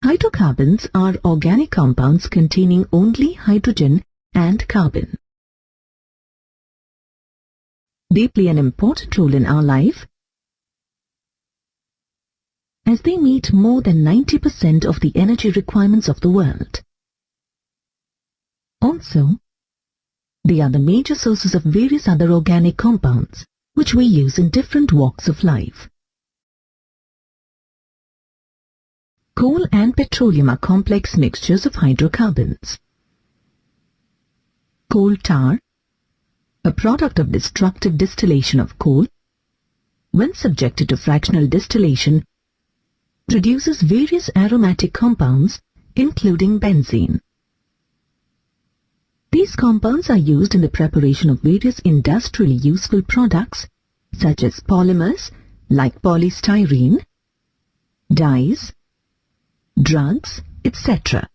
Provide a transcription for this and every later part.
Hydrocarbons are organic compounds containing only hydrogen and carbon. They play an important role in our life as they meet more than 90% of the energy requirements of the world. Also, they are the major sources of various other organic compounds which we use in different walks of life. Coal and petroleum are complex mixtures of hydrocarbons. Coal tar, a product of destructive distillation of coal, when subjected to fractional distillation, produces various aromatic compounds including benzene. These compounds are used in the preparation of various industrially useful products such as polymers like polystyrene, dyes, drugs, etc.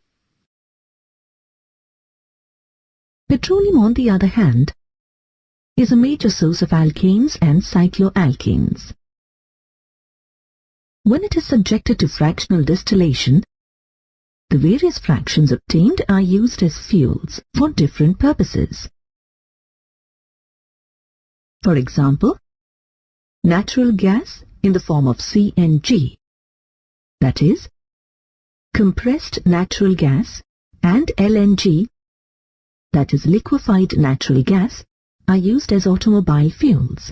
Petroleum, on the other hand, is a major source of alkanes and cycloalkanes. When it is subjected to fractional distillation, the various fractions obtained are used as fuels for different purposes. For example, natural gas in the form of CNG, that is, compressed natural gas, and LNG, that is liquefied natural gas, are used as automobile fuels.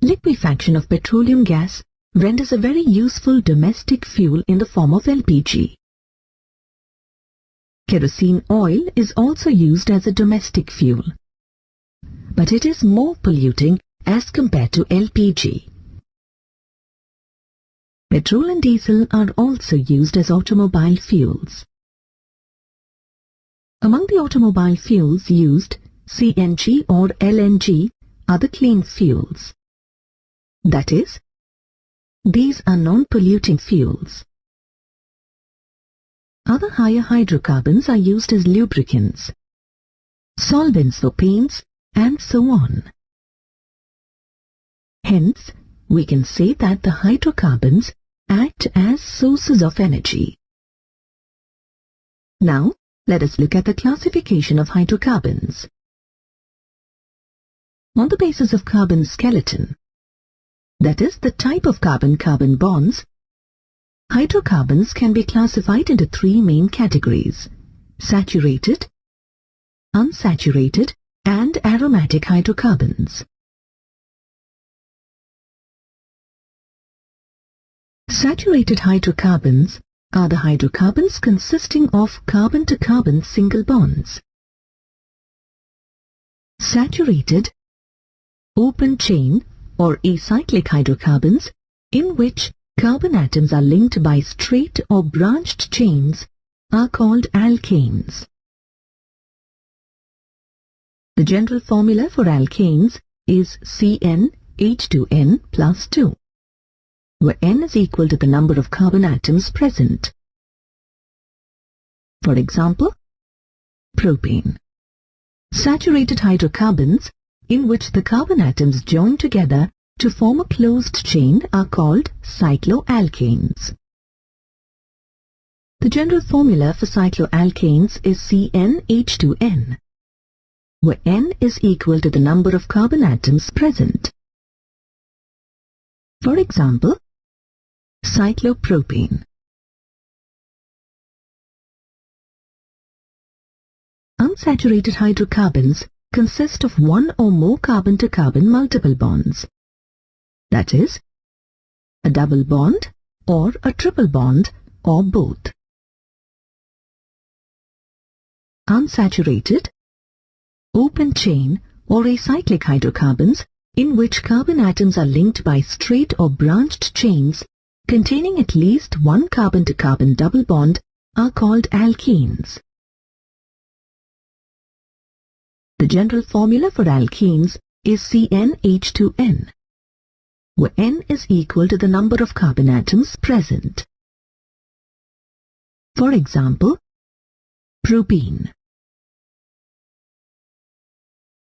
Liquefaction of petroleum gas renders a very useful domestic fuel in the form of LPG. Kerosene oil is also used as a domestic fuel, but it is more polluting as compared to LPG. Petrol and diesel are also used as automobile fuels. Among the automobile fuels used, CNG or LNG are the clean fuels. That is, these are non-polluting fuels. Other higher hydrocarbons are used as lubricants, solvents for paints, and so on. Hence, we can say that the hydrocarbons act as sources of energy. Now, let us look at the classification of hydrocarbons. On the basis of carbon skeleton, that is, the type of carbon-carbon bonds, hydrocarbons can be classified into three main categories: saturated, unsaturated, and aromatic hydrocarbons. Saturated hydrocarbons are the hydrocarbons consisting of carbon-to-carbon single bonds. Saturated, open-chain or acyclic hydrocarbons, in which carbon atoms are linked by straight or branched chains, are called alkanes. The general formula for alkanes is CnH2n plus 2, where n is equal to the number of carbon atoms present. For example, propane. Saturated hydrocarbons in which the carbon atoms join together to form a closed chain are called cycloalkanes. The general formula for cycloalkanes is CnH2n, where n is equal to the number of carbon atoms present. For example, cyclopropane. Unsaturated hydrocarbons consist of one or more carbon-to-carbon multiple bonds. That is, a double bond or a triple bond or both. Unsaturated, open chain or acyclic hydrocarbons in which carbon atoms are linked by straight or branched chains containing at least one carbon-to-carbon double bond are called alkenes. The general formula for alkenes is CnH2n, where n is equal to the number of carbon atoms present. For example, propene.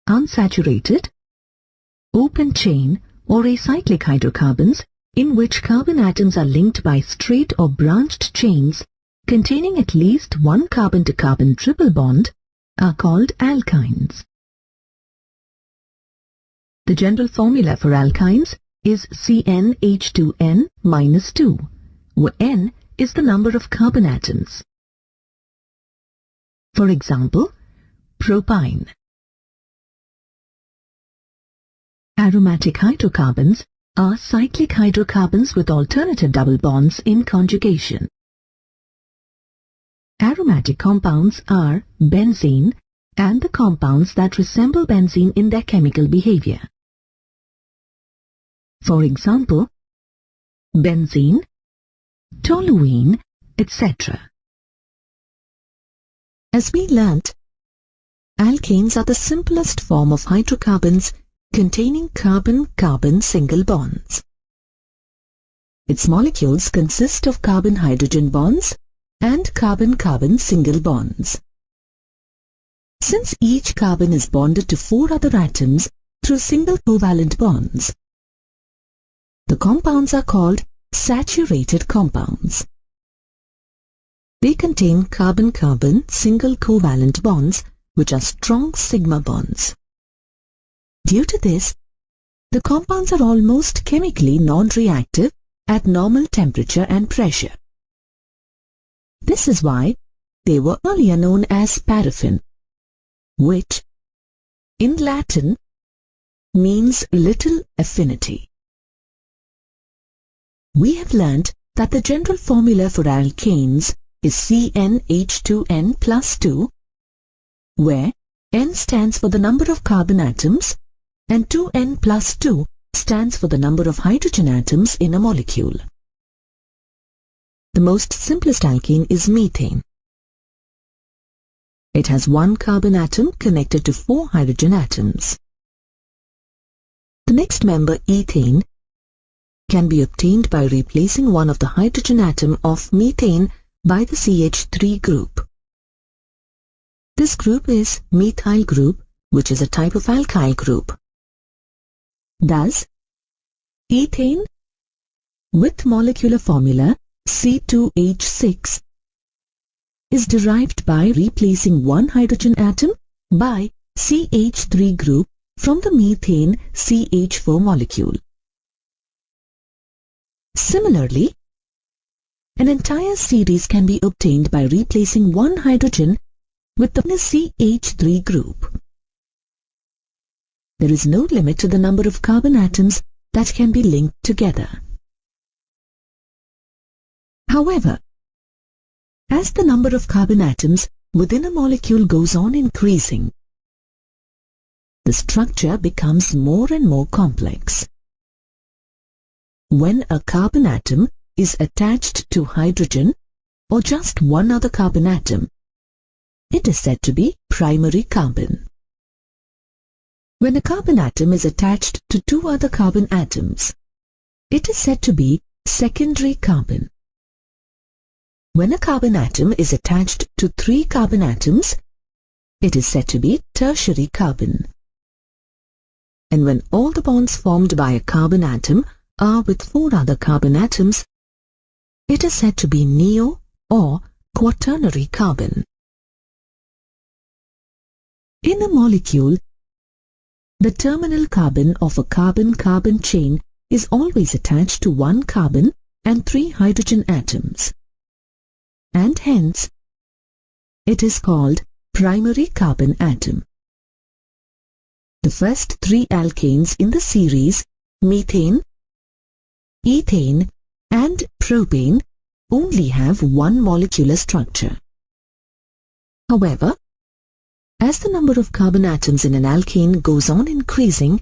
Unsaturated, open chain or acyclic hydrocarbons in which carbon atoms are linked by straight or branched chains containing at least one carbon-to-carbon triple bond are called alkynes. The general formula for alkynes is CnH2n-2, where N is the number of carbon atoms. For example, propyne. Aromatic hydrocarbons are cyclic hydrocarbons with alternative double bonds in conjugation. Aromatic compounds are benzene and the compounds that resemble benzene in their chemical behavior. For example, benzene, toluene, etc. As we learnt, alkanes are the simplest form of hydrocarbons containing carbon-carbon single bonds. Its molecules consist of carbon-hydrogen bonds and carbon-carbon single bonds. Since each carbon is bonded to 4 other atoms through single covalent bonds, the compounds are called saturated compounds. They contain carbon-carbon single covalent bonds which are strong sigma bonds. Due to this, the compounds are almost chemically non-reactive at normal temperature and pressure. This is why they were earlier known as paraffin, which, in Latin, means little affinity. We have learnt that the general formula for alkanes is CnH2n+2, where N stands for the number of carbon atoms and 2n+2 stands for the number of hydrogen atoms in a molecule. The most simplest alkane is methane. It has one carbon atom connected to 4 hydrogen atoms. The next member, ethane, can be obtained by replacing one of the hydrogen atom of methane by the CH3 group. This group is methyl group, which is a type of alkyl group. Thus, ethane with molecular formula C2H6 is derived by replacing one hydrogen atom by CH3 group from the methane CH4 molecule. Similarly, an entire series can be obtained by replacing one hydrogen with the CH3 group. There is no limit to the number of carbon atoms that can be linked together. However, as the number of carbon atoms within a molecule goes on increasing, the structure becomes more and more complex. When a carbon atom is attached to hydrogen or just one other carbon atom, it is said to be primary carbon. When a carbon atom is attached to 2 other carbon atoms, it is said to be secondary carbon. When a carbon atom is attached to 3 carbon atoms, it is said to be tertiary carbon. And when all the bonds formed by a carbon atom are with 4 other carbon atoms, it is said to be neo or quaternary carbon. In a molecule, the terminal carbon of a carbon-carbon chain is always attached to 1 carbon and 3 hydrogen atoms, and hence it is called primary carbon atom. The first 3 alkanes in the series, methane, ethane and propane, only have one molecular structure. However, as the number of carbon atoms in an alkane goes on increasing,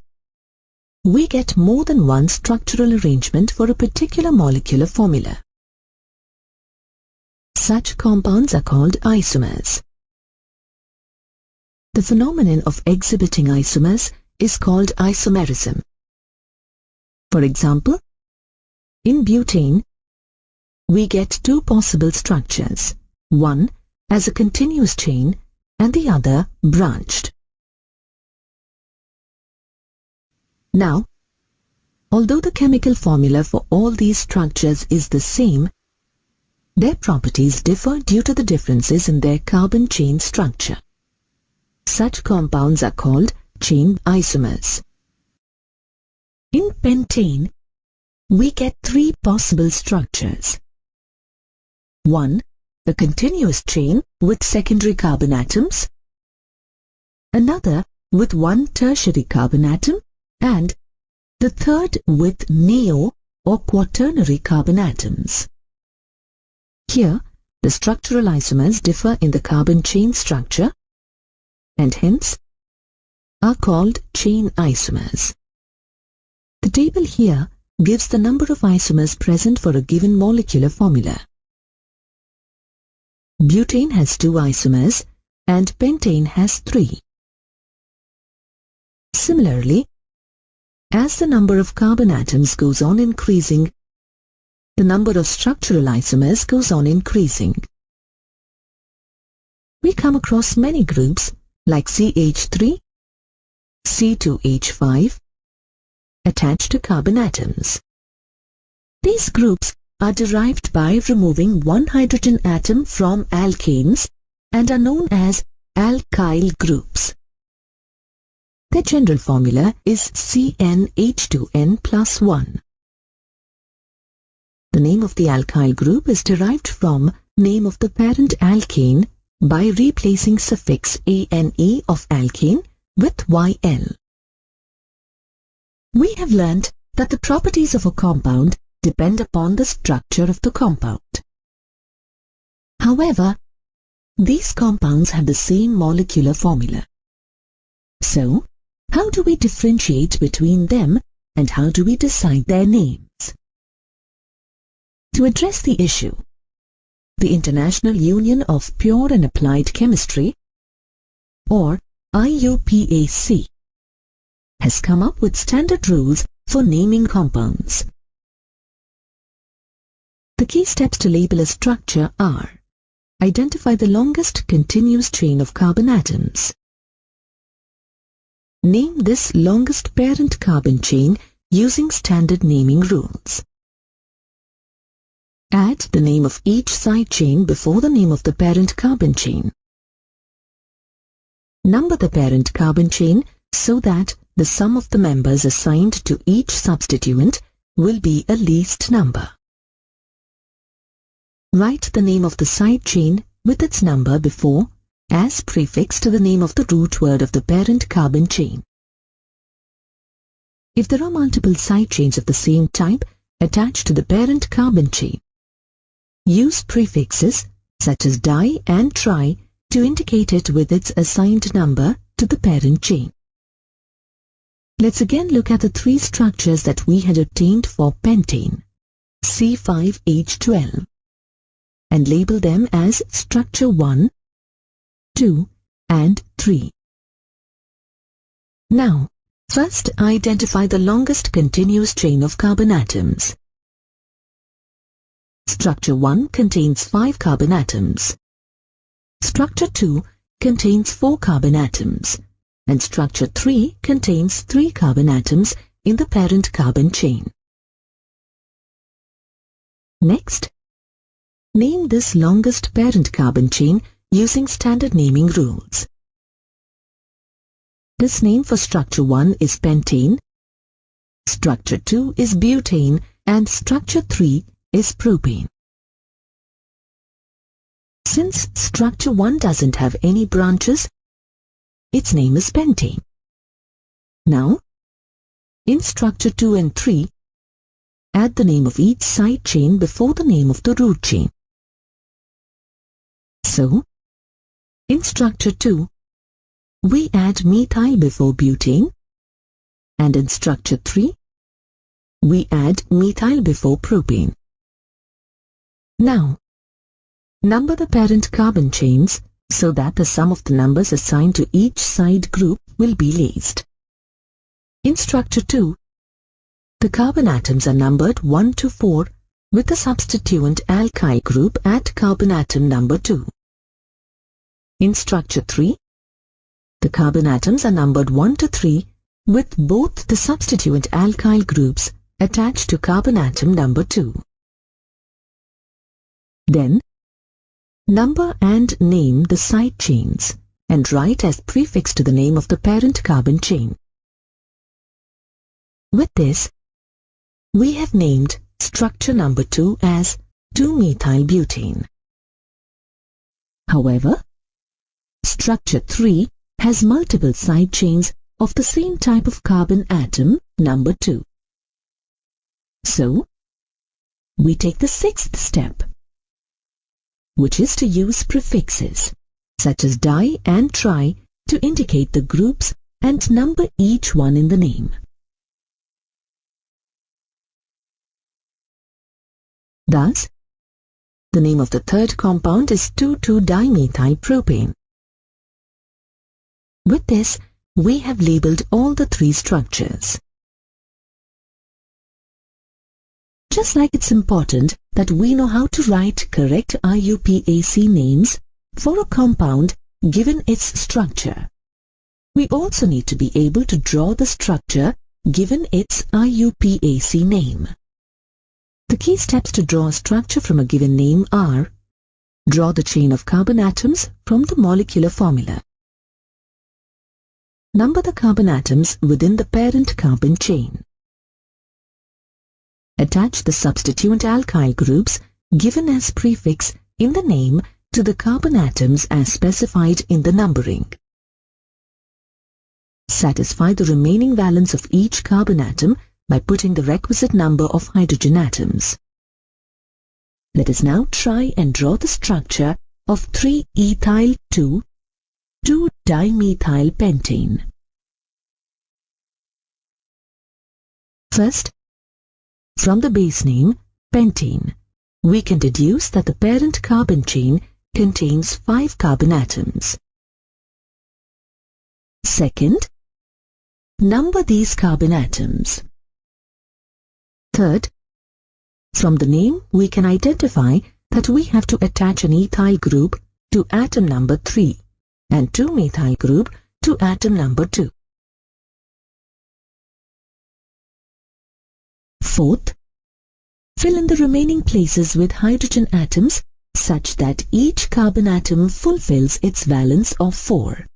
we get more than one structural arrangement for a particular molecular formula. Such compounds are called isomers. The phenomenon of exhibiting isomers is called isomerism. For example, in butane, we get 2 possible structures, one as a continuous chain and the other branched. Now, although the chemical formula for all these structures is the same, their properties differ due to the differences in their carbon chain structure. Such compounds are called chain isomers. In pentane, we get three possible structures. 1. A continuous chain with secondary carbon atoms. Another with one tertiary carbon atom, and the third with neo or quaternary carbon atoms. Here, the structural isomers differ in the carbon chain structure and hence are called chain isomers. The table here gives the number of isomers present for a given molecular formula. Butane has 2 isomers and pentane has 3. Similarly, as the number of carbon atoms goes on increasing, the number of structural isomers goes on increasing. We come across many groups like CH3, C2H5 attached to carbon atoms. These groups are derived by removing one hydrogen atom from alkanes and are known as alkyl groups. Their general formula is CnH2n plus 1. The name of the alkyl group is derived from name of the parent alkane by replacing suffix ane of alkane with yl. We have learnt that the properties of a compound depend upon the structure of the compound. However, these compounds have the same molecular formula. So, how do we differentiate between them and how do we decide their names? To address the issue, the International Union of Pure and Applied Chemistry, or IUPAC, has come up with standard rules for naming compounds. The key steps to label a structure are: identify the longest continuous chain of carbon atoms. Name this longest parent carbon chain using standard naming rules. Add the name of each side chain before the name of the parent carbon chain. Number the parent carbon chain so that the sum of the members assigned to each substituent will be a least number. Write the name of the side chain with its number before as prefix to the name of the root word of the parent carbon chain. If there are multiple side chains of the same type attached to the parent carbon chain, use prefixes such as di and tri to indicate it with its assigned number to the parent chain. Let's again look at the 3 structures that we had obtained for pentane, C5H12, and label them as structure 1, 2, and 3. Now, first identify the longest continuous chain of carbon atoms. Structure 1 contains 5 carbon atoms. Structure 2 contains 4 carbon atoms. And structure 3 contains 3 carbon atoms in the parent carbon chain. Next, name this longest parent carbon chain using standard naming rules. This name for structure 1 is pentane, structure 2 is butane, and structure 3 is propane. Since structure 1 doesn't have any branches, its name is pentane. Now, in structure 2 and 3, add the name of each side chain before the name of the root chain. So, in structure 2, we add methyl before butane, and in structure 3, we add methyl before propane. Now, number the parent carbon chains so that the sum of the numbers assigned to each side group will be least. In structure 2, the carbon atoms are numbered 1 to 4 with the substituent alkyl group at carbon atom number 2. In structure 3, the carbon atoms are numbered 1 to 3 with both the substituent alkyl groups attach to carbon atom number 2. Then, number and name the side chains and write as prefix to the name of the parent carbon chain. With this, we have named structure number 2 as 2-methylbutane. However, structure 3 has multiple side chains of the same type of carbon atom number 2. So, we take the 6th step, which is to use prefixes such as di and tri to indicate the groups and number each one in the name. Thus, the name of the third compound is 2,2-dimethylpropane. With this, we have labeled all the 3 structures. Just like it's important that we know how to write correct IUPAC names for a compound given its structure, we also need to be able to draw the structure given its IUPAC name. The key steps to draw a structure from a given name are: draw the chain of carbon atoms from the molecular formula. Number the carbon atoms within the parent carbon chain. Attach the substituent alkyl groups given as prefix in the name to the carbon atoms as specified in the numbering. Satisfy the remaining valence of each carbon atom by putting the requisite number of hydrogen atoms. Let us now try and draw the structure of 3-ethyl-2,2-dimethylpentane. First, from the base name, pentane, we can deduce that the parent carbon chain contains 5 carbon atoms. Second, number these carbon atoms. Third, from the name we can identify that we have to attach an ethyl group to atom number 3 and 2-methyl group to atom number 2. Fourth, fill in the remaining places with hydrogen atoms such that each carbon atom fulfills its valence of 4.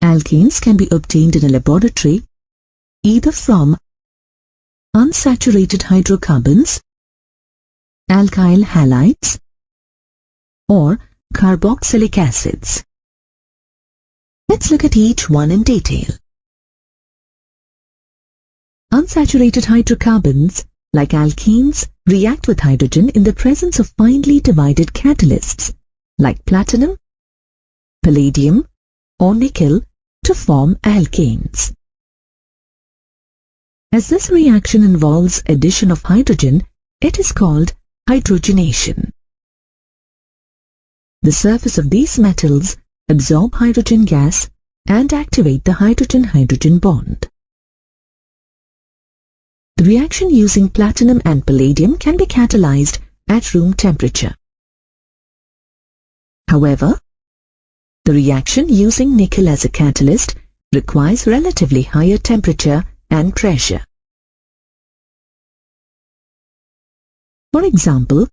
Alkanes can be obtained in a laboratory either from unsaturated hydrocarbons, alkyl halides, or carboxylic acids. Let's look at each one in detail. Unsaturated hydrocarbons, like alkenes, react with hydrogen in the presence of finely divided catalysts, like platinum, palladium, or nickel, to form alkanes. As this reaction involves addition of hydrogen, it is called hydrogenation. The surface of these metals absorb hydrogen gas and activate the hydrogen-hydrogen bond. The reaction using platinum and palladium can be catalyzed at room temperature. However, the reaction using nickel as a catalyst requires relatively higher temperature and pressure. For example,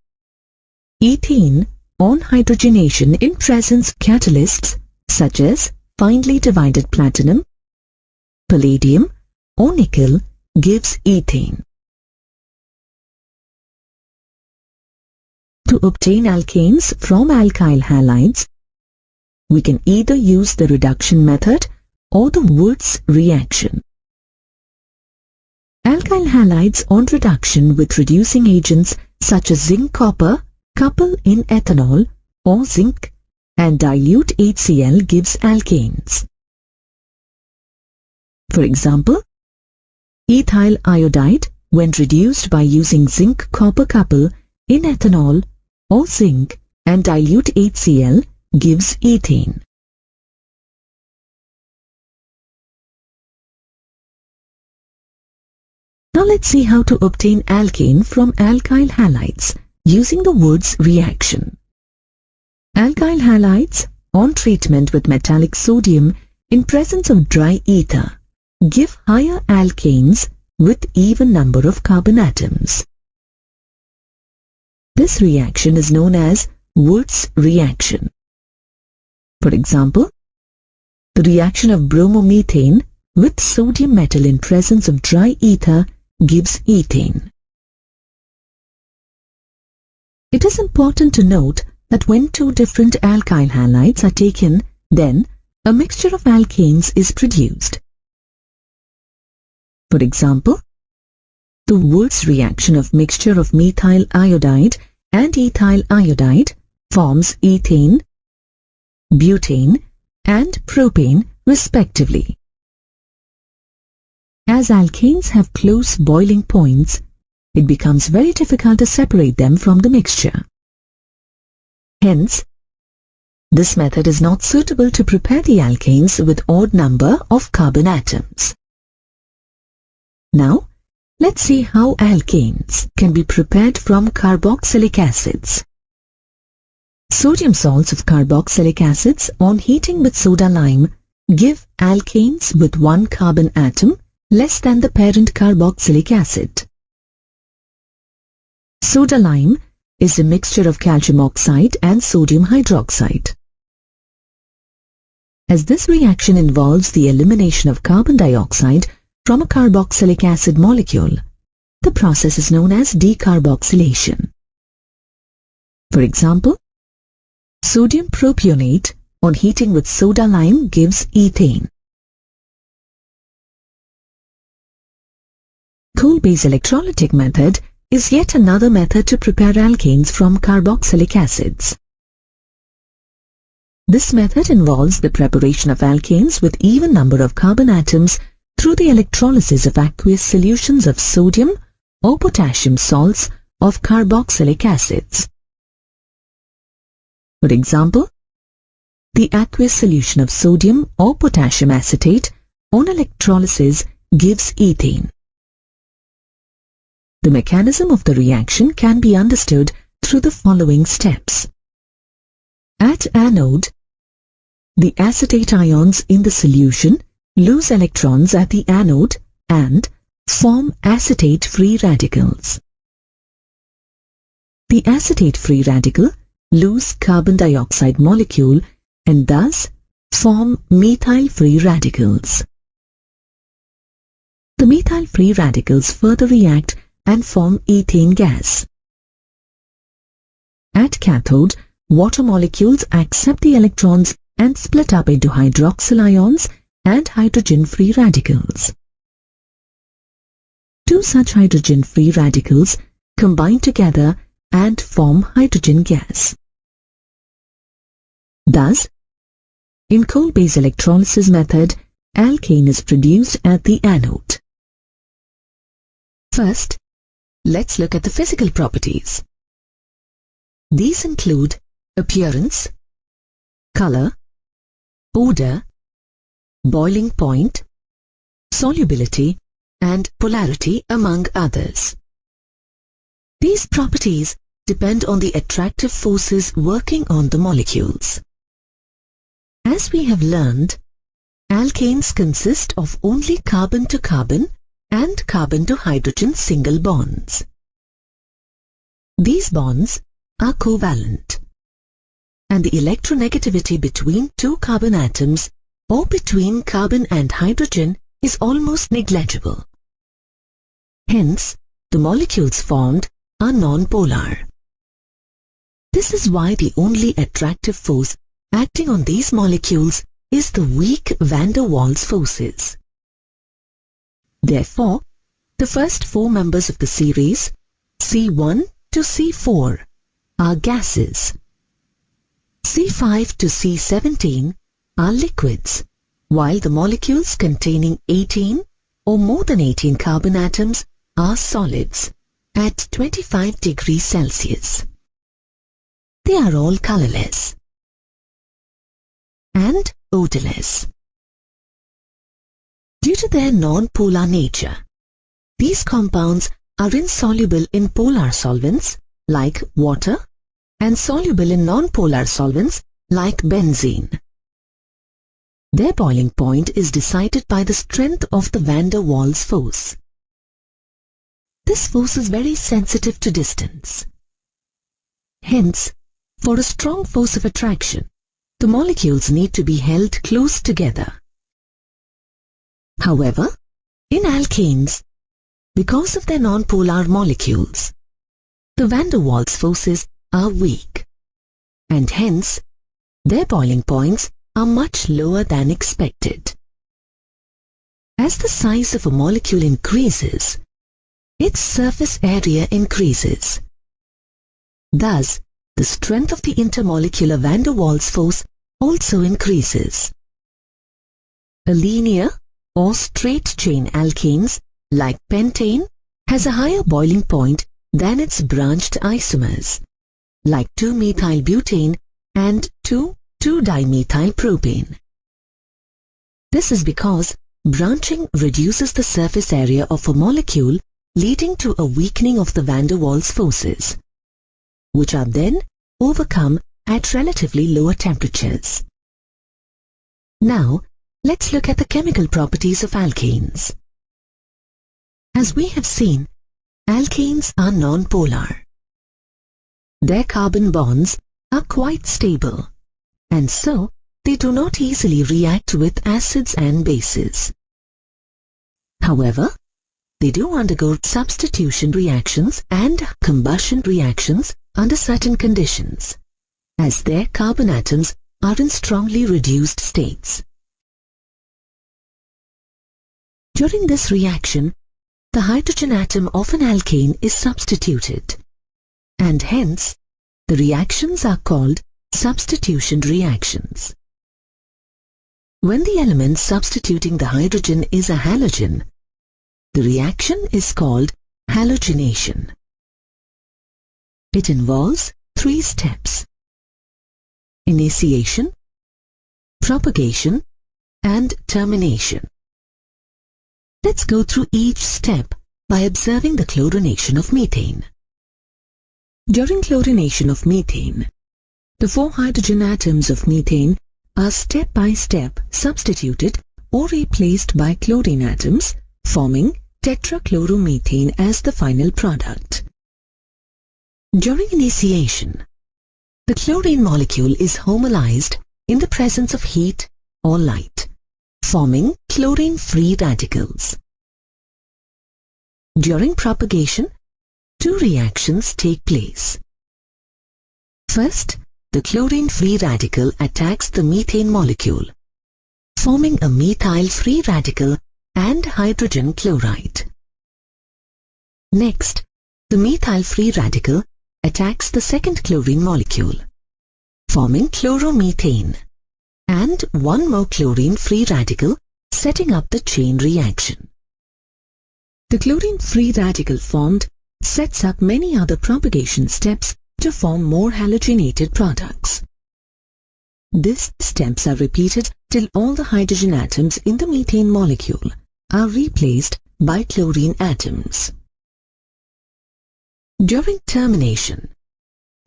ethene on hydrogenation in presence of catalysts such as finely divided platinum, palladium, or nickel gives ethane. To obtain alkanes from alkyl halides, we can either use the reduction method or the Wurtz reaction. Alkyl halides on reduction with reducing agents such as zinc-copper couple in ethanol or zinc and dilute HCl gives alkanes. For example, ethyl iodide, when reduced by using zinc-copper couple in ethanol or zinc and dilute HCl, gives ethane. Now let's see how to obtain alkane from alkyl halides using the Wurtz reaction. Alkyl halides on treatment with metallic sodium in presence of dry ether give higher alkanes with even number of carbon atoms. This reaction is known as Wurtz reaction. For example, the reaction of bromomethane with sodium metal in presence of dry ether gives ethane. It is important to note that when two different alkyl halides are taken, then a mixture of alkanes is produced. For example, the Wurtz reaction of mixture of methyl iodide and ethyl iodide forms ethane, butane, and propane respectively. As alkanes have close boiling points, it becomes very difficult to separate them from the mixture. Hence, this method is not suitable to prepare the alkanes with odd number of carbon atoms. Now, let's see how alkanes can be prepared from carboxylic acids. Sodium salts of carboxylic acids on heating with soda lime give alkanes with one carbon atom less than the parent carboxylic acid. Soda lime is a mixture of calcium oxide and sodium hydroxide. As this reaction involves the elimination of carbon dioxide from a carboxylic acid molecule, the process is known as decarboxylation. For example, sodium propionate on heating with soda lime gives ethane. Coal-based electrolytic method is yet another method to prepare alkanes from carboxylic acids. This method involves the preparation of alkanes with even number of carbon atoms through the electrolysis of aqueous solutions of sodium or potassium salts of carboxylic acids. For example, the aqueous solution of sodium or potassium acetate on electrolysis gives ethane. The mechanism of the reaction can be understood through the following steps. At anode, the acetate ions in the solution lose electrons at the anode and form acetate free radicals. The acetate free radical lose carbon dioxide molecule and thus form methyl free radicals. The methyl free radicals further react and form ethane gas. At cathode, water molecules accept the electrons and split up into hydroxyl ions and hydrogen-free radicals. Two such hydrogen-free radicals combine together and form hydrogen gas. Thus, in coal-based electrolysis method, alkane is produced at the anode. First, let's look at the physical properties. These include appearance, color, odor, boiling point, solubility, and polarity, among others. These properties depend on the attractive forces working on the molecules. As we have learned, alkanes consist of only carbon-to-carbon and carbon-to-hydrogen single bonds. These bonds are covalent, and the electronegativity between two carbon atoms or between carbon and hydrogen is almost negligible. Hence, the molecules formed are non-polar. This is why the only attractive force acting on these molecules is the weak van der Waals forces. Therefore, the first four members of the series, C1 to C4, are gases. C5 to C17 are liquids, while the molecules containing 18 or more than 18 carbon atoms are solids at 25 degrees Celsius. They are all colorless and odorless. Due to their non-polar nature, these compounds are insoluble in polar solvents like water and soluble in non-polar solvents like benzene. Their boiling point is decided by the strength of the van der Waals force. This force is very sensitive to distance. Hence, for a strong force of attraction, the molecules need to be held close together. However, in alkanes, because of their nonpolar molecules, the van der Waals forces are weak, and hence, their boiling points are much lower than expected. As the size of a molecule increases, its surface area increases. Thus, the strength of the intermolecular van der Waals force also increases. A linear or straight chain alkanes like pentane has a higher boiling point than its branched isomers like 2-methylbutane and 2,2-dimethylpropane. This is because branching reduces the surface area of a molecule, leading to a weakening of the van der Waals forces, which are then overcome at relatively lower temperatures. Now, let's look at the chemical properties of alkanes. As we have seen, alkanes are nonpolar. Their carbon bonds are quite stable, and so they do not easily react with acids and bases. However, they do undergo substitution reactions and combustion reactions under certain conditions, as their carbon atoms are in strongly reduced states. During this reaction, the hydrogen atom of an alkane is substituted, and hence the reactions are called substitution reactions. When the element substituting the hydrogen is a halogen, the reaction is called halogenation. It involves 3 steps: initiation, propagation, and termination. Let's go through each step by observing the chlorination of methane. During chlorination of methane, the 4 hydrogen atoms of methane are step by step substituted or replaced by chlorine atoms, forming tetrachloromethane as the final product. During initiation, the chlorine molecule is homolyzed in the presence of heat or light, forming chlorine-free radicals. During propagation, 2 reactions take place. First, the chlorine-free radical attacks the methane molecule, forming a methyl-free radical and hydrogen chloride. Next, the methyl-free radical attacks the second chlorine molecule, forming chloromethane, and 1 more chlorine-free radical, setting up the chain reaction. The chlorine-free radical formed sets up many other propagation steps to form more halogenated products. These steps are repeated till all the hydrogen atoms in the methane molecule are replaced by chlorine atoms. During termination,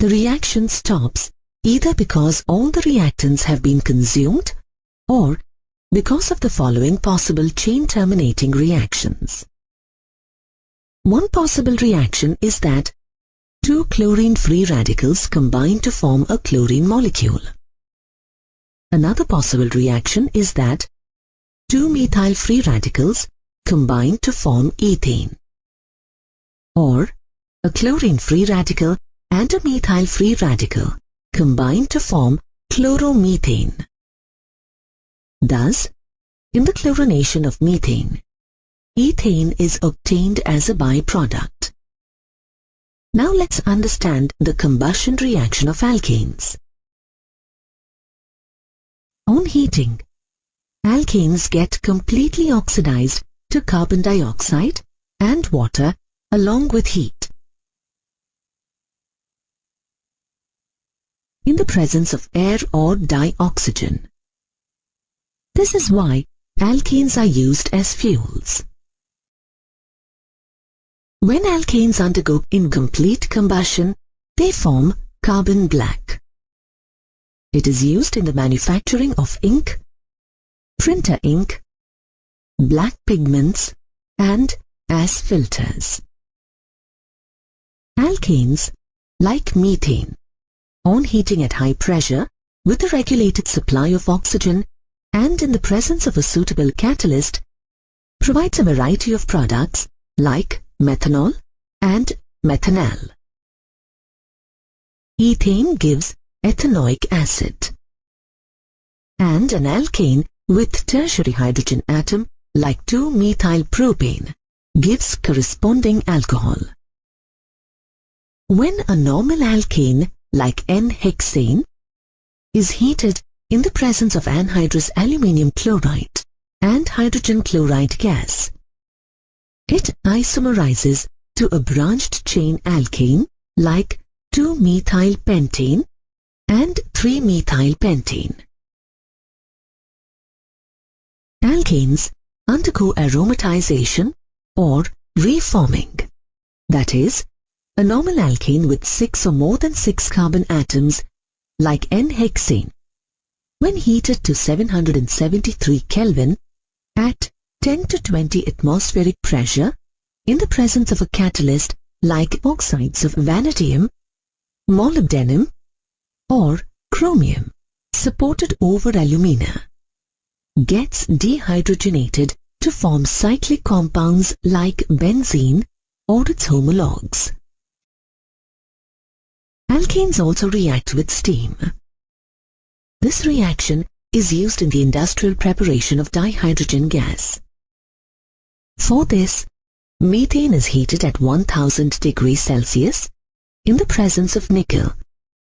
the reaction stops either because all the reactants have been consumed or because of the following possible chain terminating reactions. One possible reaction is that 2 chlorine-free radicals combine to form a chlorine molecule. Another possible reaction is that 2 methyl-free radicals combine to form ethane. Or a chlorine-free radical and a methyl-free radical combine to form chloromethane. Thus, in the chlorination of methane, ethane is obtained as a byproduct. Now let's understand the combustion reaction of alkanes. On heating, alkanes get completely oxidized to carbon dioxide and water along with heat. In the presence of air or dioxygen. This is why alkanes are used as fuels. When alkanes undergo incomplete combustion, they form carbon black. It is used in the manufacturing of ink, printer ink, black pigments, and as filters. Alkanes, like methane, on heating at high pressure with a regulated supply of oxygen and in the presence of a suitable catalyst, provides a variety of products like methanol and methanal. Ethane gives ethanoic acid, and an alkane with tertiary hydrogen atom like 2-methylpropane gives corresponding alcohol. When a normal alkane like N-hexane is heated in the presence of anhydrous aluminium chloride and hydrogen chloride gas, it isomerizes to a branched chain alkane like 2-methylpentane and 3-methylpentane. Alkanes undergo aromatization or reforming. That is, a normal alkane with 6 or more than 6 carbon atoms like N-hexane, when heated to 773 Kelvin at 10 to 20 atmospheric pressure in the presence of a catalyst like oxides of vanadium, molybdenum or chromium supported over alumina, gets dehydrogenated to form cyclic compounds like benzene or its homologues. Alkanes also react with steam. This reaction is used in the industrial preparation of dihydrogen gas. For this, methane is heated at 1000 degrees Celsius in the presence of nickel,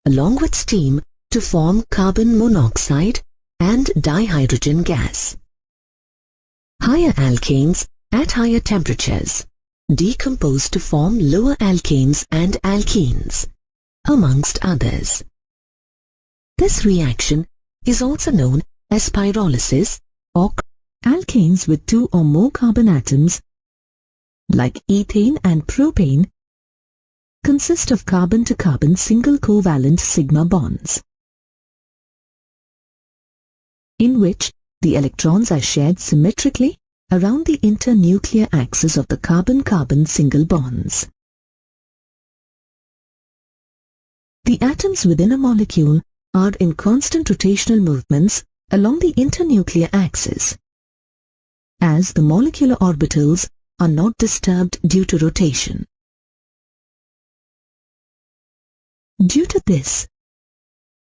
along with steam to form carbon monoxide and dihydrogen gas. Higher alkanes at higher temperatures decompose to form lower alkanes and alkenes, amongst others. This reaction is also known as pyrolysis, or alkanes with 2 or more carbon atoms like ethane and propane consist of carbon-to-carbon single covalent sigma bonds, in which the electrons are shared symmetrically around the internuclear axis of the carbon-carbon single bonds. The atoms within a molecule are in constant rotational movements along the internuclear axis, as the molecular orbitals are not disturbed due to rotation. Due to this,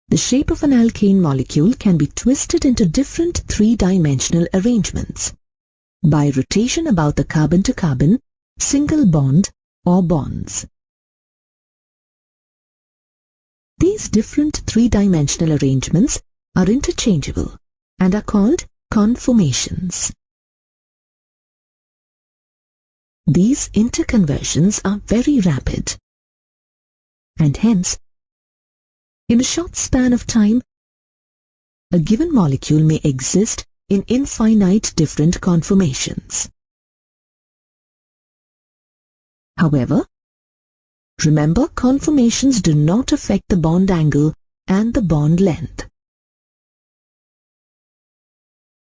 the shape of an alkane molecule can be twisted into different three-dimensional arrangements by rotation about the carbon-to-carbon single bond or bonds. These different three-dimensional arrangements are interchangeable and are called conformations. These interconversions are very rapid, and hence, in a short span of time, a given molecule may exist in infinite different conformations. However, remember, conformations do not affect the bond angle and the bond length.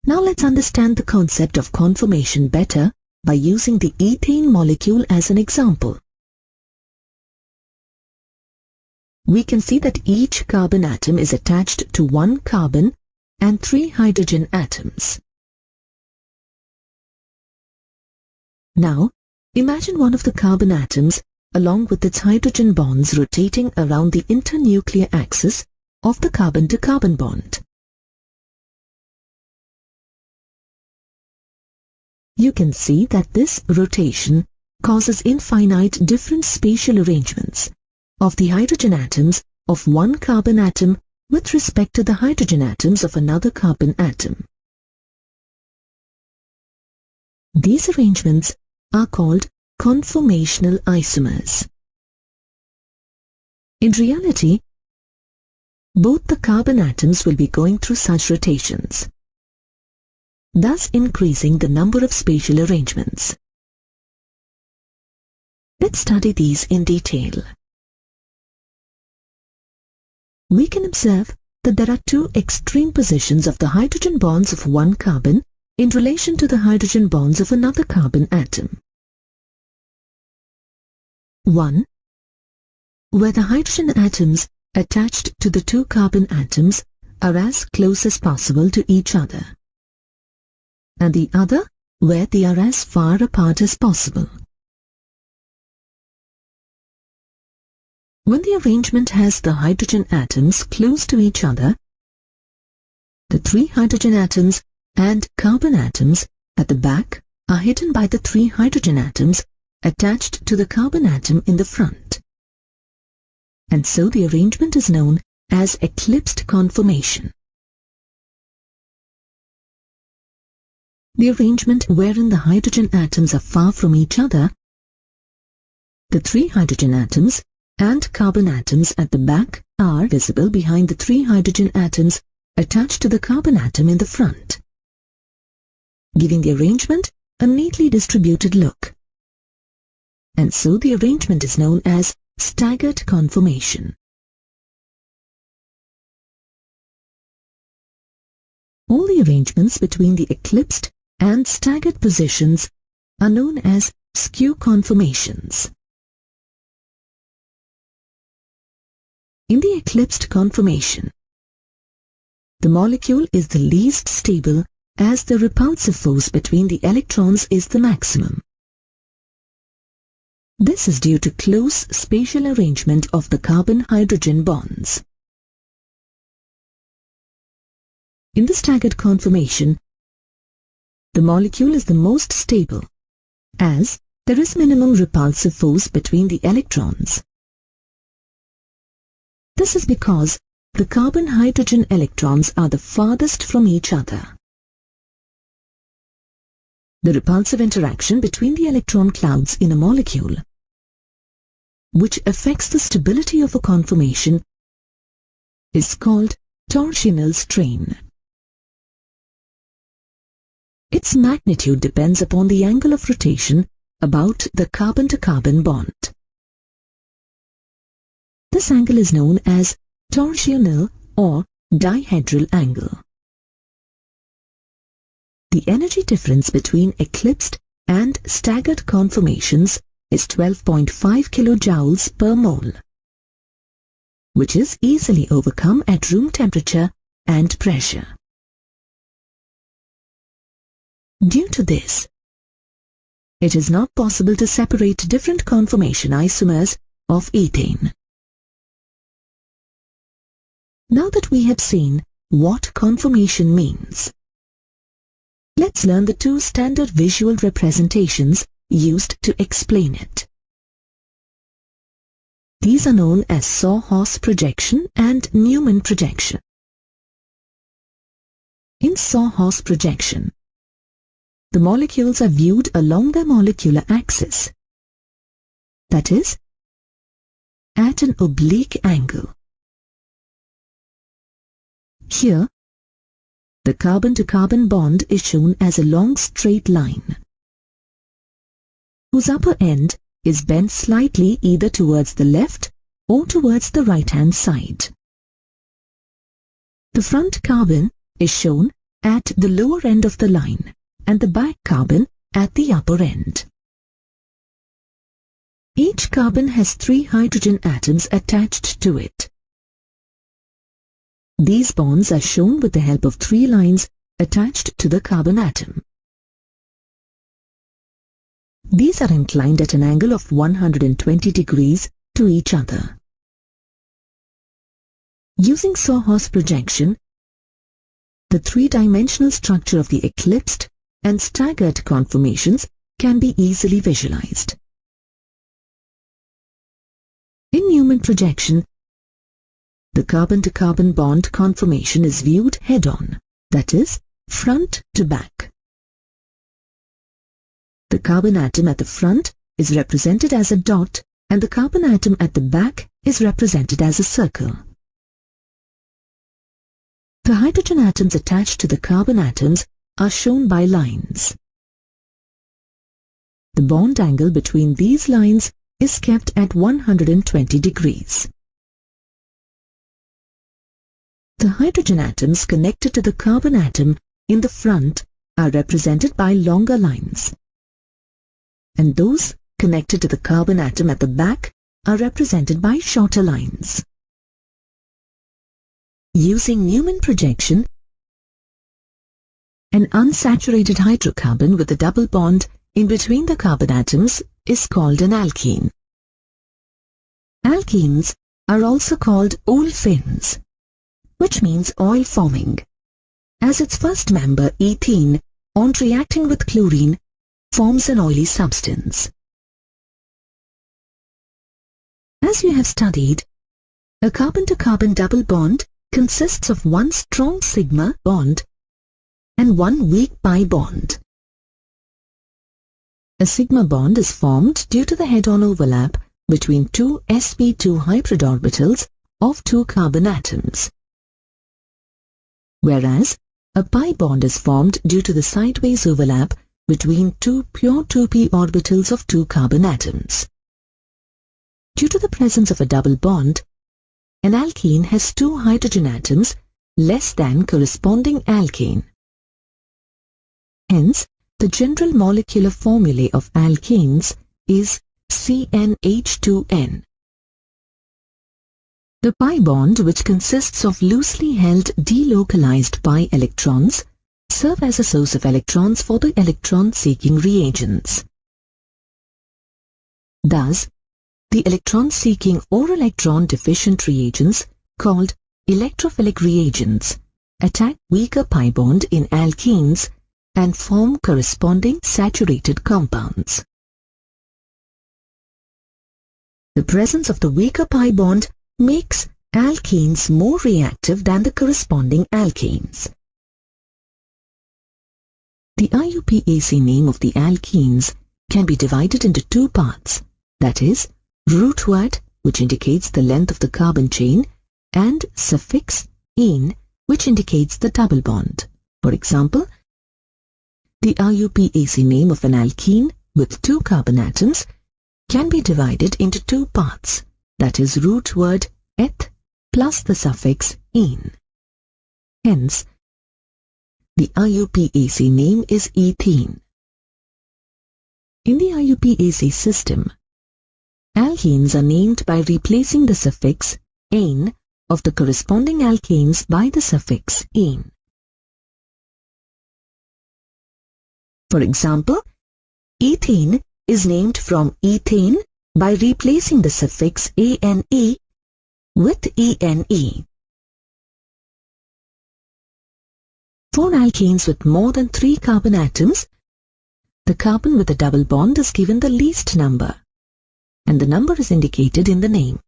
Now let's understand the concept of conformation better by using the ethane molecule as an example. We can see that each carbon atom is attached to 1 carbon and 3 hydrogen atoms. Now, imagine one of the carbon atoms along with its hydrogen bonds rotating around the internuclear axis of the carbon-to-carbon bond. You can see that this rotation causes infinite different spatial arrangements of the hydrogen atoms of 1 carbon atom with respect to the hydrogen atoms of another carbon atom. These arrangements are called conformational isomers. In reality, both the carbon atoms will be going through such rotations, thus increasing the number of spatial arrangements. Let's study these in detail. We can observe that there are 2 extreme positions of the hydrogen bonds of 1 carbon in relation to the hydrogen bonds of another carbon atom. One where the hydrogen atoms attached to the two carbon atoms are as close as possible to each other, and the other where they are as far apart as possible. When the arrangement has the hydrogen atoms close to each other, the three hydrogen atoms and carbon atoms at the back are hidden by the three hydrogen atoms attached to the carbon atom in the front. And so the arrangement is known as eclipsed conformation. The arrangement wherein the hydrogen atoms are far from each other, the three hydrogen atoms and carbon atoms at the back are visible behind the three hydrogen atoms attached to the carbon atom in the front, giving the arrangement a neatly distributed look. And so the arrangement is known as staggered conformation. All the arrangements between the eclipsed and staggered positions are known as skew conformations. In the eclipsed conformation, the molecule is the least stable as the repulsive force between the electrons is the maximum. This is due to close spatial arrangement of the carbon-hydrogen bonds. In the staggered conformation, the molecule is the most stable, as there is minimum repulsive force between the electrons. This is because the carbon-hydrogen electrons are the farthest from each other. The repulsive interaction between the electron clouds in a molecule, which affects the stability of a conformation, is called torsional strain. Its magnitude depends upon the angle of rotation about the carbon-to-carbon bond. This angle is known as torsional or dihedral angle. The energy difference between eclipsed and staggered conformations is 12.5 kilojoules per mole, which is easily overcome at room temperature and pressure. Due to this, it is not possible to separate different conformation isomers of ethane. Now that we have seen what conformation means, let's learn the two standard visual representations used to explain it. These are known as Sawhorse projection and Newman projection. In Sawhorse projection, the molecules are viewed along their molecular axis, that is, at an oblique angle. Here, the carbon-to-carbon bond is shown as a long straight line, whose upper end is bent slightly either towards the left or towards the right-hand side. The front carbon is shown at the lower end of the line and the back carbon at the upper end. Each carbon has 3 hydrogen atoms attached to it. These bonds are shown with the help of 3 lines attached to the carbon atom. These are inclined at an angle of 120 degrees to each other. Using Sawhorse projection, the 3-dimensional structure of the eclipsed and staggered conformations can be easily visualized. In Newman projection, the carbon-to-carbon bond conformation is viewed head-on, that is, front to back. The carbon atom at the front is represented as a dot and the carbon atom at the back is represented as a circle. The hydrogen atoms attached to the carbon atoms are shown by lines. The bond angle between these lines is kept at 120 degrees. The hydrogen atoms connected to the carbon atom in the front are represented by longer lines, and those connected to the carbon atom at the back are represented by shorter lines. Using Newman projection, an unsaturated hydrocarbon with a double bond in between the carbon atoms is called an alkene. Alkenes are also called olefins, which means oil forming, as its first member, ethene, on reacting with chlorine, forms an oily substance. As you have studied, a carbon-to-carbon double bond consists of one strong sigma bond and one weak pi bond. A sigma bond is formed due to the head-on overlap between two sp2 hybrid orbitals of two carbon atoms, whereas a pi bond is formed due to the sideways overlap between two pure 2p orbitals of two carbon atoms. Due to the presence of a double bond, an alkene has two hydrogen atoms less than corresponding alkane. Hence, the general molecular formulae of alkenes is CnH2n. The pi bond, which consists of loosely held delocalized pi electrons, serve as a source of electrons for the electron-seeking reagents. Thus, the electron-seeking or electron-deficient reagents, called electrophilic reagents, attack weaker pi bond in alkenes and form corresponding saturated compounds. The presence of the weaker pi bond makes alkenes more reactive than the corresponding alkanes. The IUPAC name of the alkenes can be divided into two parts, that is, root word, which indicates the length of the carbon chain, and suffix -ene, which indicates the double bond. For example, the IUPAC name of an alkene with two carbon atoms can be divided into two parts, that is, root word eth plus the suffix -ene. Hence, the IUPAC name is ethene. In the IUPAC system, alkenes are named by replacing the suffix -ane of the corresponding alkanes by the suffix -ene. For example, ethene is named from ethane by replacing the suffix -ane with -ene. For alkenes with more than 3 carbon atoms, the carbon with a double bond is given the least number, and the number is indicated in the name.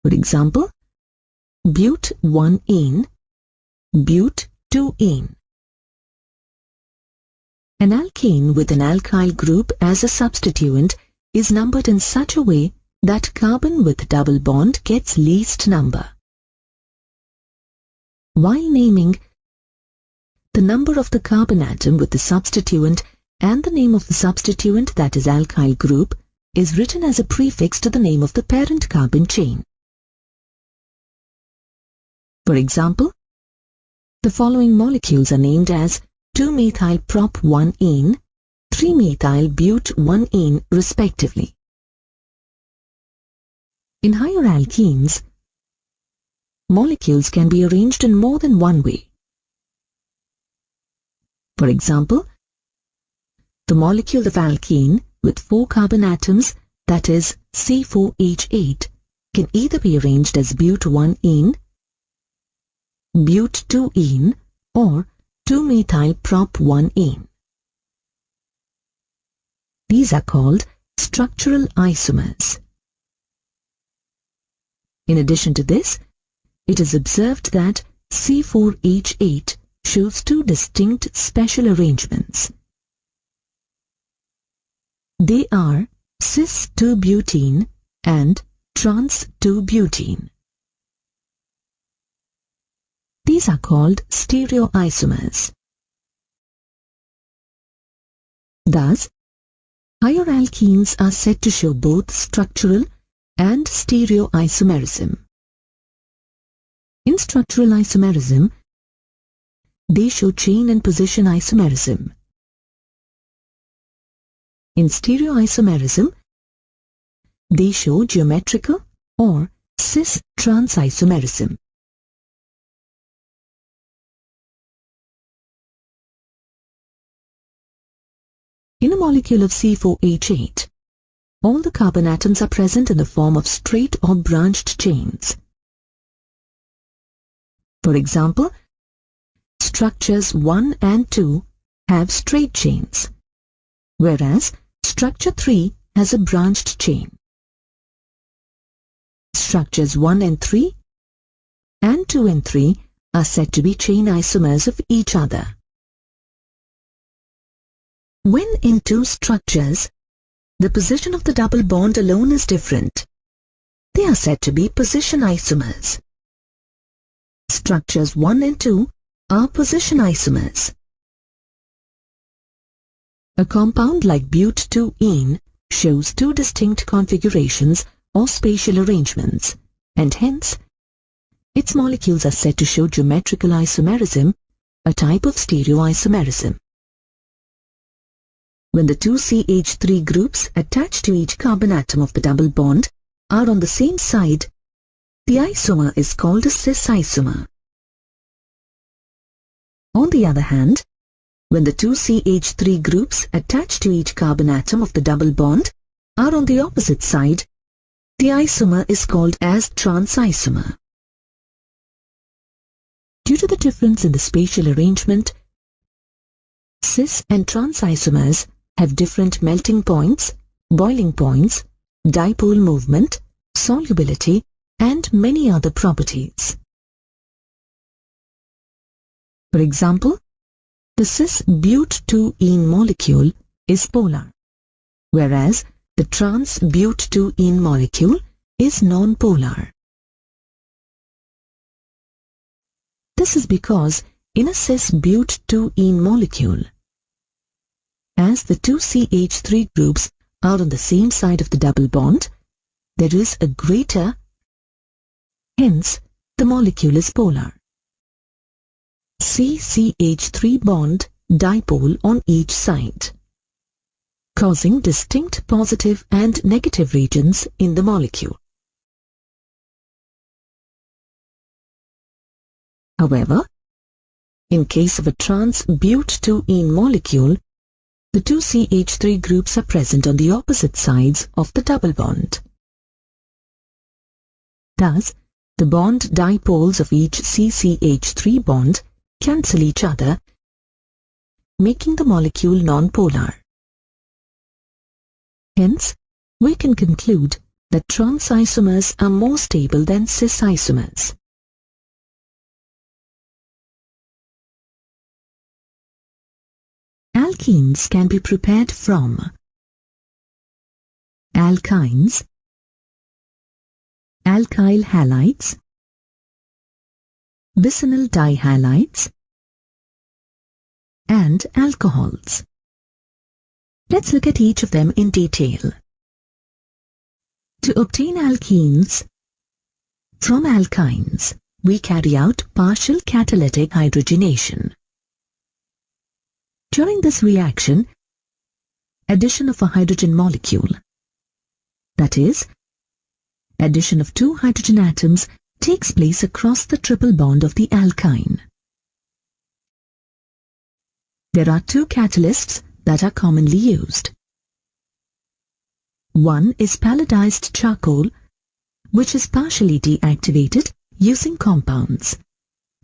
For example, but1-ene, but2-ene. An alkane with an alkyl group as a substituent is numbered in such a way that carbon with double bond gets least number. While naming, the number of the carbon atom with the substituent and the name of the substituent, that is alkyl group, is written as a prefix to the name of the parent carbon chain. For example, the following molecules are named as 2-methyl-prop-1-ene, 3-methyl-but-1-ene respectively. In higher alkenes, molecules can be arranged in more than one way. For example, the molecule of alkene with 4 carbon atoms, that is C4H8, can either be arranged as but1-ene, but2-ene, or 2-methyl-prop-1-ene. These are called structural isomers. In addition to this, it is observed that C4H8 shows 2 distinct special arrangements. They are cis-2-butene and trans-2-butene. These are called stereoisomers. Thus, higher alkenes are said to show both structural and stereoisomerism. In structural isomerism, they show chain and position isomerism. In stereoisomerism, They show geometrical or cis-trans isomerism. In a molecule of C4H8, all the carbon atoms are present in the form of straight or branched chains. For example, structures 1 and 2 have straight chains, whereas structure 3 has a branched chain. Structures 1 and 3 and 2 and 3 are said to be chain isomers of each other. When in two structures, the position of the double bond alone is different, they are said to be position isomers. Structures 1 and 2 are position isomers. A compound like but2-ene shows two distinct configurations or spatial arrangements, and hence, its molecules are said to show geometrical isomerism, a type of stereoisomerism. When the two CH3 groups attached to each carbon atom of the double bond are on the same side, the isomer is called a cis isomer. On the other hand, when the two CH3 groups attached to each carbon atom of the double bond are on the opposite side, the isomer is called as trans isomer. Due to the difference in the spatial arrangement, cis and trans isomers have different melting points, boiling points, dipole movement, solubility, and many other properties. For example, the cis but2-ene molecule is polar, whereas the trans but2-ene molecule is non-polar. This is because in a cis but2-ene molecule, as the two CH3 groups are on the same side of the double bond, there is a greater, hence the molecule is polar, CH3 bond dipole on each side, causing distinct positive and negative regions in the molecule. However, in case of a trans but2-ene molecule, the two CH3 groups are present on the opposite sides of the double bond. Thus, the bond dipoles of each CH3 bond cancel each other, making the molecule non-polar. Hence, we can conclude that trans isomers are more stable than cis isomers. Alkenes can be prepared from alkynes, alkyl halides, vicinal dihalides, and alcohols. Let's look at each of them in detail. To obtain alkenes from alkynes, we carry out partial catalytic hydrogenation. During this reaction, addition of a hydrogen molecule, that is, addition of two hydrogen atoms, takes place across the triple bond of the alkyne. There are two catalysts that are commonly used. One is palladized charcoal, which is partially deactivated using compounds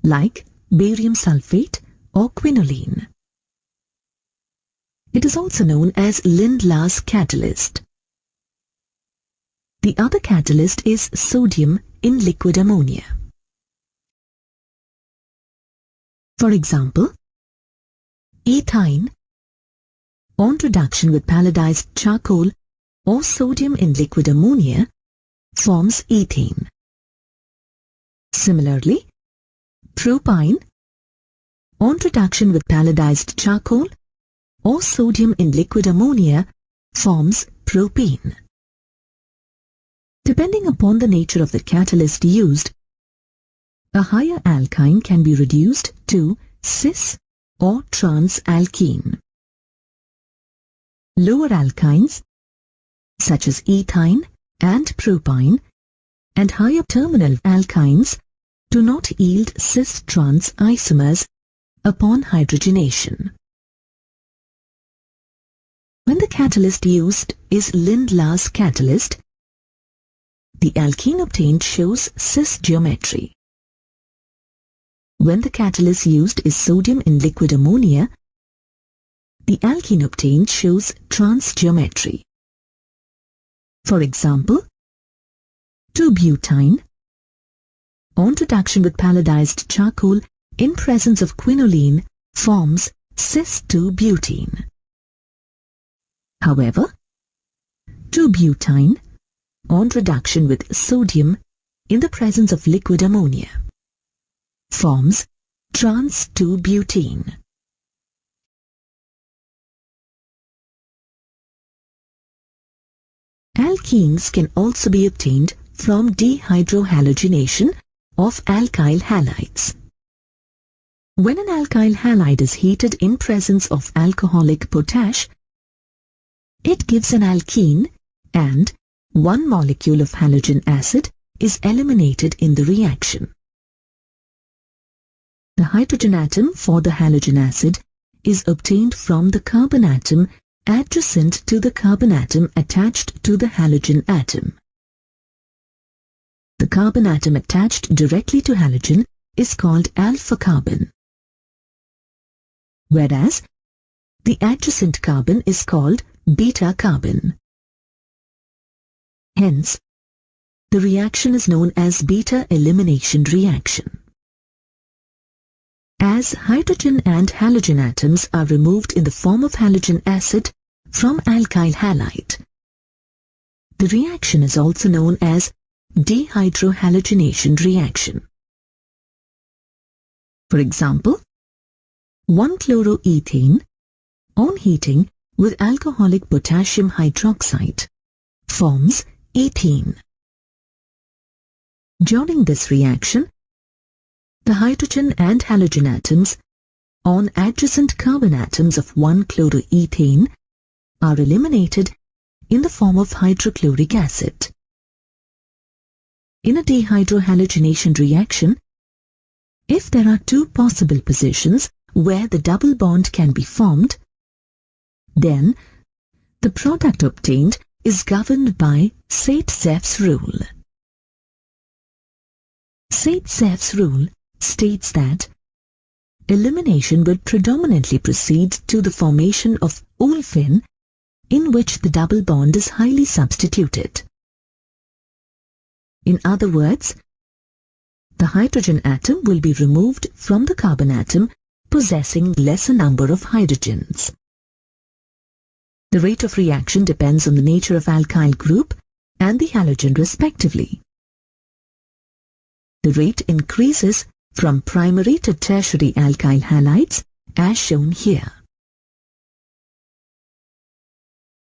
like barium sulfate or quinoline. It is also known as Lindlar's catalyst. The other catalyst is sodium in liquid ammonia. For example, ethine, on reduction with palladized charcoal or sodium in liquid ammonia, forms ethane. Similarly, propine, on reduction with palladized charcoal or sodium in liquid ammonia, forms propene. Depending upon the nature of the catalyst used, a higher alkyne can be reduced to cis or trans alkene. Lower alkynes, such as ethine, and propyne and higher terminal alkynes do not yield cis-trans isomers upon hydrogenation. When the catalyst used is Lindlar's catalyst, the alkene obtained shows cis geometry. When the catalyst used is sodium in liquid ammonia, the alkene obtained shows trans geometry. For example, 2-butene, on reduction with palladized charcoal in presence of quinoline, forms cis-2-butene. However, 2-butene, on reduction with sodium in the presence of liquid ammonia, forms trans-2-butene. Alkenes can also be obtained from dehydrohalogenation of alkyl halides. When an alkyl halide is heated in presence of alcoholic potash, it gives an alkene and one molecule of halogen acid is eliminated in the reaction. The hydrogen atom for the halogen acid is obtained from the carbon atom adjacent to the carbon atom attached to the halogen atom. The carbon atom attached directly to halogen is called alpha carbon, whereas the adjacent carbon is called beta carbon. Hence, the reaction is known as beta elimination reaction. As hydrogen and halogen atoms are removed in the form of halogen acid from alkyl halide, the reaction is also known as dehydrohalogenation reaction. For example, 1-chloroethane on heating with alcoholic potassium hydroxide forms ethene. During this reaction, the hydrogen and halogen atoms on adjacent carbon atoms of 1-chloroethane are eliminated in the form of hydrochloric acid. In a dehydrohalogenation reaction, if there are two possible positions where the double bond can be formed, then the product obtained is governed by Cbse's rule. Cbse's rule states that elimination will predominantly proceed to the formation of olefin in which the double bond is highly substituted. In other words, the hydrogen atom will be removed from the carbon atom possessing lesser number of hydrogens. The rate of reaction depends on the nature of alkyl group and the halogen respectively. The rate increases from primary to tertiary alkyl halides as shown here.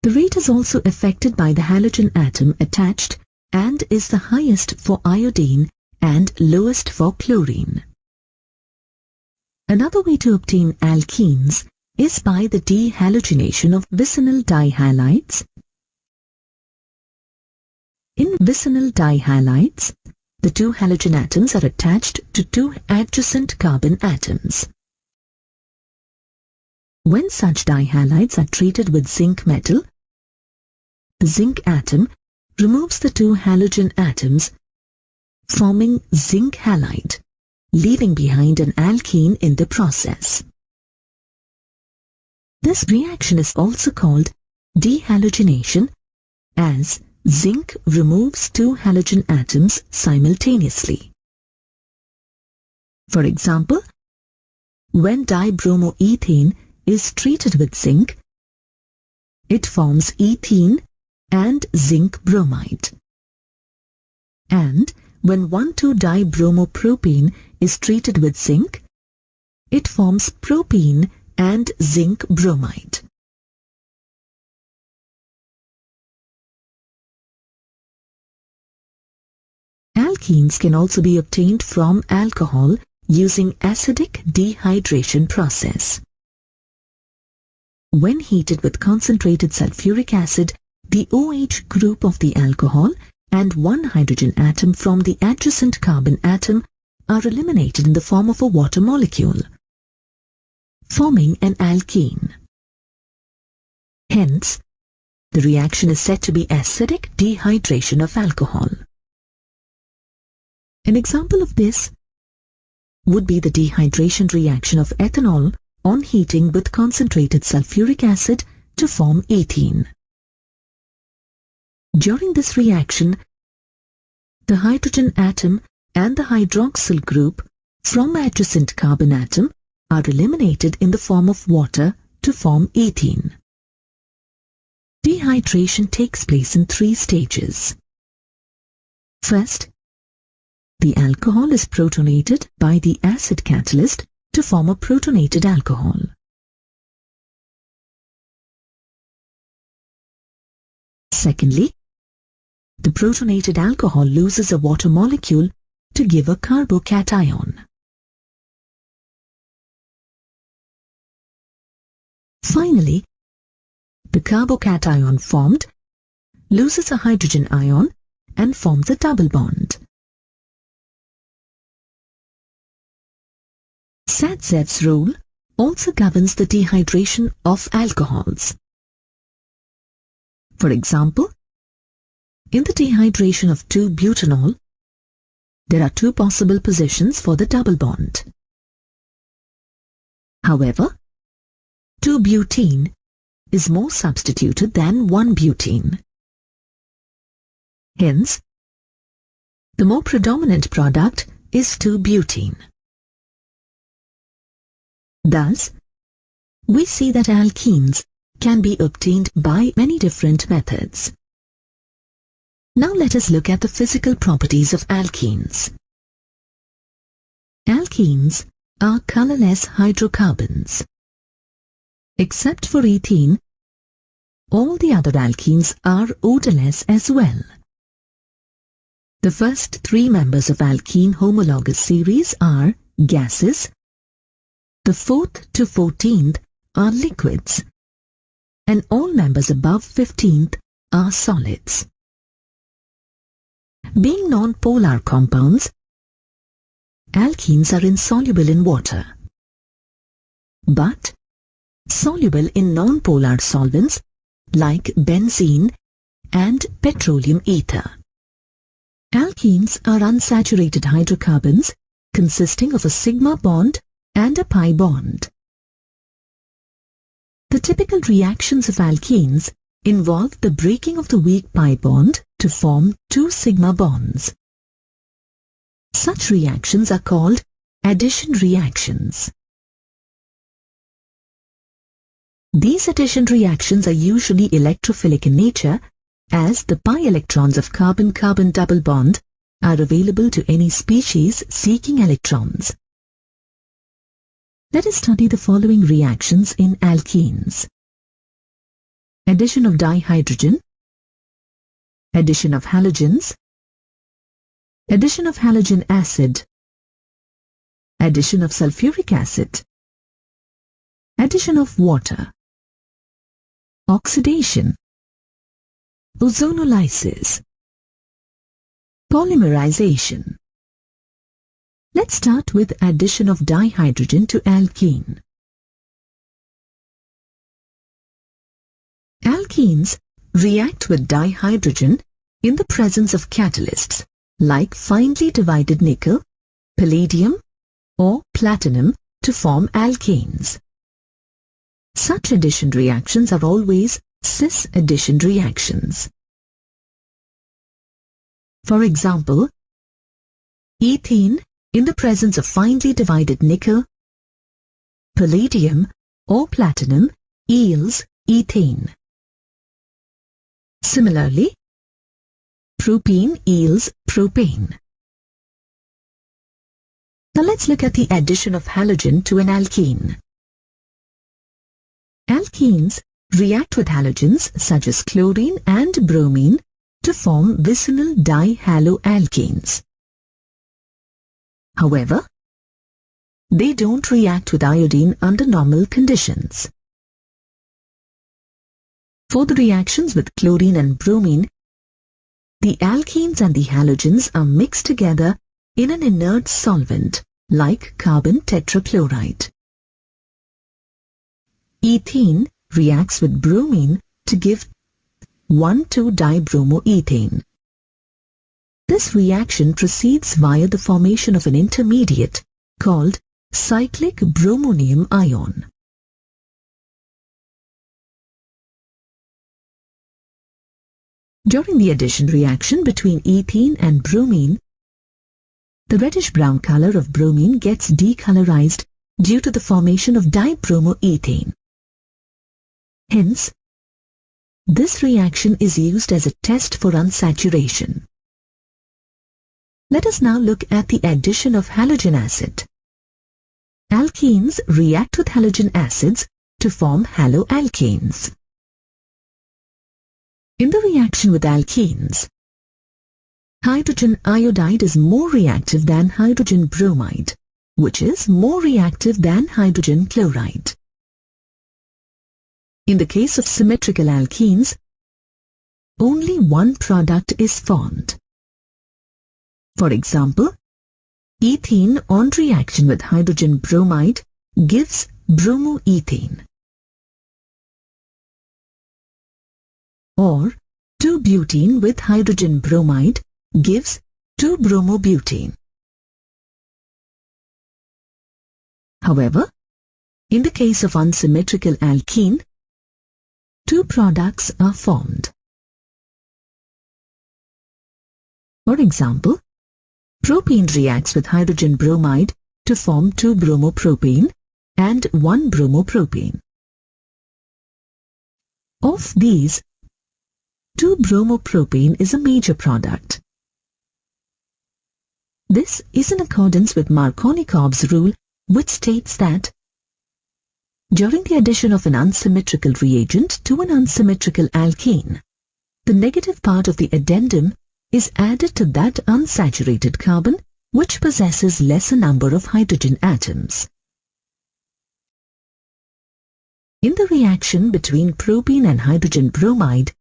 The rate is also affected by the halogen atom attached and is the highest for iodine and lowest for chlorine. Another way to obtain alkenes is by the dehalogenation of vicinal dihalides. In vicinal dihalides, the two halogen atoms are attached to two adjacent carbon atoms. When such dihalides are treated with zinc metal, the zinc atom removes the two halogen atoms, forming zinc halide, leaving behind an alkene in the process. This reaction is also called dehalogenation, as zinc removes two halogen atoms simultaneously. For example, when dibromoethane is treated with zinc, it forms ethene and zinc bromide. And when 1,2-dibromopropane is treated with zinc, it forms propene and zinc bromide. Alkenes can also be obtained from alcohol using acidic dehydration process. When heated with concentrated sulfuric acid the OH group of the alcohol and one hydrogen atom from the adjacent carbon atom are eliminated in the form of a water molecule, forming an alkene. Hence, the reaction is said to be acidic dehydration of alcohol. An example of this would be the dehydration reaction of ethanol on heating with concentrated sulfuric acid to form ethene. During this reaction, the hydrogen atom and the hydroxyl group from adjacent carbon atom are eliminated in the form of water to form ethene. Dehydration takes place in 3 stages. First, the alcohol is protonated by the acid catalyst to form a protonated alcohol. Secondly, the protonated alcohol loses a water molecule to give a carbocation. Finally, the carbocation formed loses a hydrogen ion and forms a double bond. Cbse's rule also governs the dehydration of alcohols. For example, in the dehydration of 2-butanol, there are 2 possible positions for the double bond. However, 2-butene is more substituted than 1-butene. Hence, the more predominant product is 2-butene. Thus, we see that alkenes can be obtained by many different methods. Now let us look at the physical properties of alkenes. Alkenes are colorless hydrocarbons. Except for ethene, all the other alkenes are odorless as well. The first 3 members of alkene homologous series are gases, the 4th to 14th are liquids, and all members above 15th are solids. Being non-polar compounds, alkenes are insoluble in water, but soluble in non-polar solvents like benzene and petroleum ether. Alkenes are unsaturated hydrocarbons consisting of a sigma bond and a pi bond. The typical reactions of alkenes involve the breaking of the weak pi bond to form 2 sigma bonds. Such reactions are called addition reactions. These addition reactions are usually electrophilic in nature, as the pi electrons of carbon-carbon double bond are available to any species seeking electrons. Let us study the following reactions in alkenes. Addition of dihydrogen, addition of halogens, addition of halogen acid, addition of sulfuric acid, addition of water, oxidation, ozonolysis, polymerization. Let's start with addition of dihydrogen to alkene. Alkenes react with dihydrogen in the presence of catalysts like finely divided nickel, palladium, or platinum to form alkanes. Such addition reactions are always cis addition reactions. For example, ethene in the presence of finely divided nickel, palladium, or platinum yields ethane. Similarly, propene yields propane. Now let's look at the addition of halogen to an alkene. Alkenes react with halogens such as chlorine and bromine to form vicinal dihaloalkanes. However, they don't react with iodine under normal conditions. For the reactions with chlorine and bromine, the alkenes and the halogens are mixed together in an inert solvent like carbon tetrachloride. Ethene reacts with bromine to give 1,2-dibromoethane. This reaction proceeds via the formation of an intermediate called cyclic bromonium ion. During the addition reaction between ethene and bromine, the reddish-brown color of bromine gets decolorized due to the formation of dibromoethane. Hence, this reaction is used as a test for unsaturation. Let us now look at the addition of halogen acid. Alkenes react with halogen acids to form haloalkanes. In the reaction with alkenes, hydrogen iodide is more reactive than hydrogen bromide, which is more reactive than hydrogen chloride. In the case of symmetrical alkenes, only one product is formed. For example, ethene on reaction with hydrogen bromide gives bromoethane, or 2-butene with hydrogen bromide gives 2-bromobutane. However, in the case of unsymmetrical alkene, two products are formed. For example, propene reacts with hydrogen bromide to form 2-bromopropane and 1-bromopropane. Of these, 2-bromopropane is a major product. This is in accordance with Markovnikov's rule, which states that during the addition of an unsymmetrical reagent to an unsymmetrical alkene, the negative part of the addendum is added to that unsaturated carbon which possesses lesser number of hydrogen atoms. In the reaction between propene and hydrogen bromide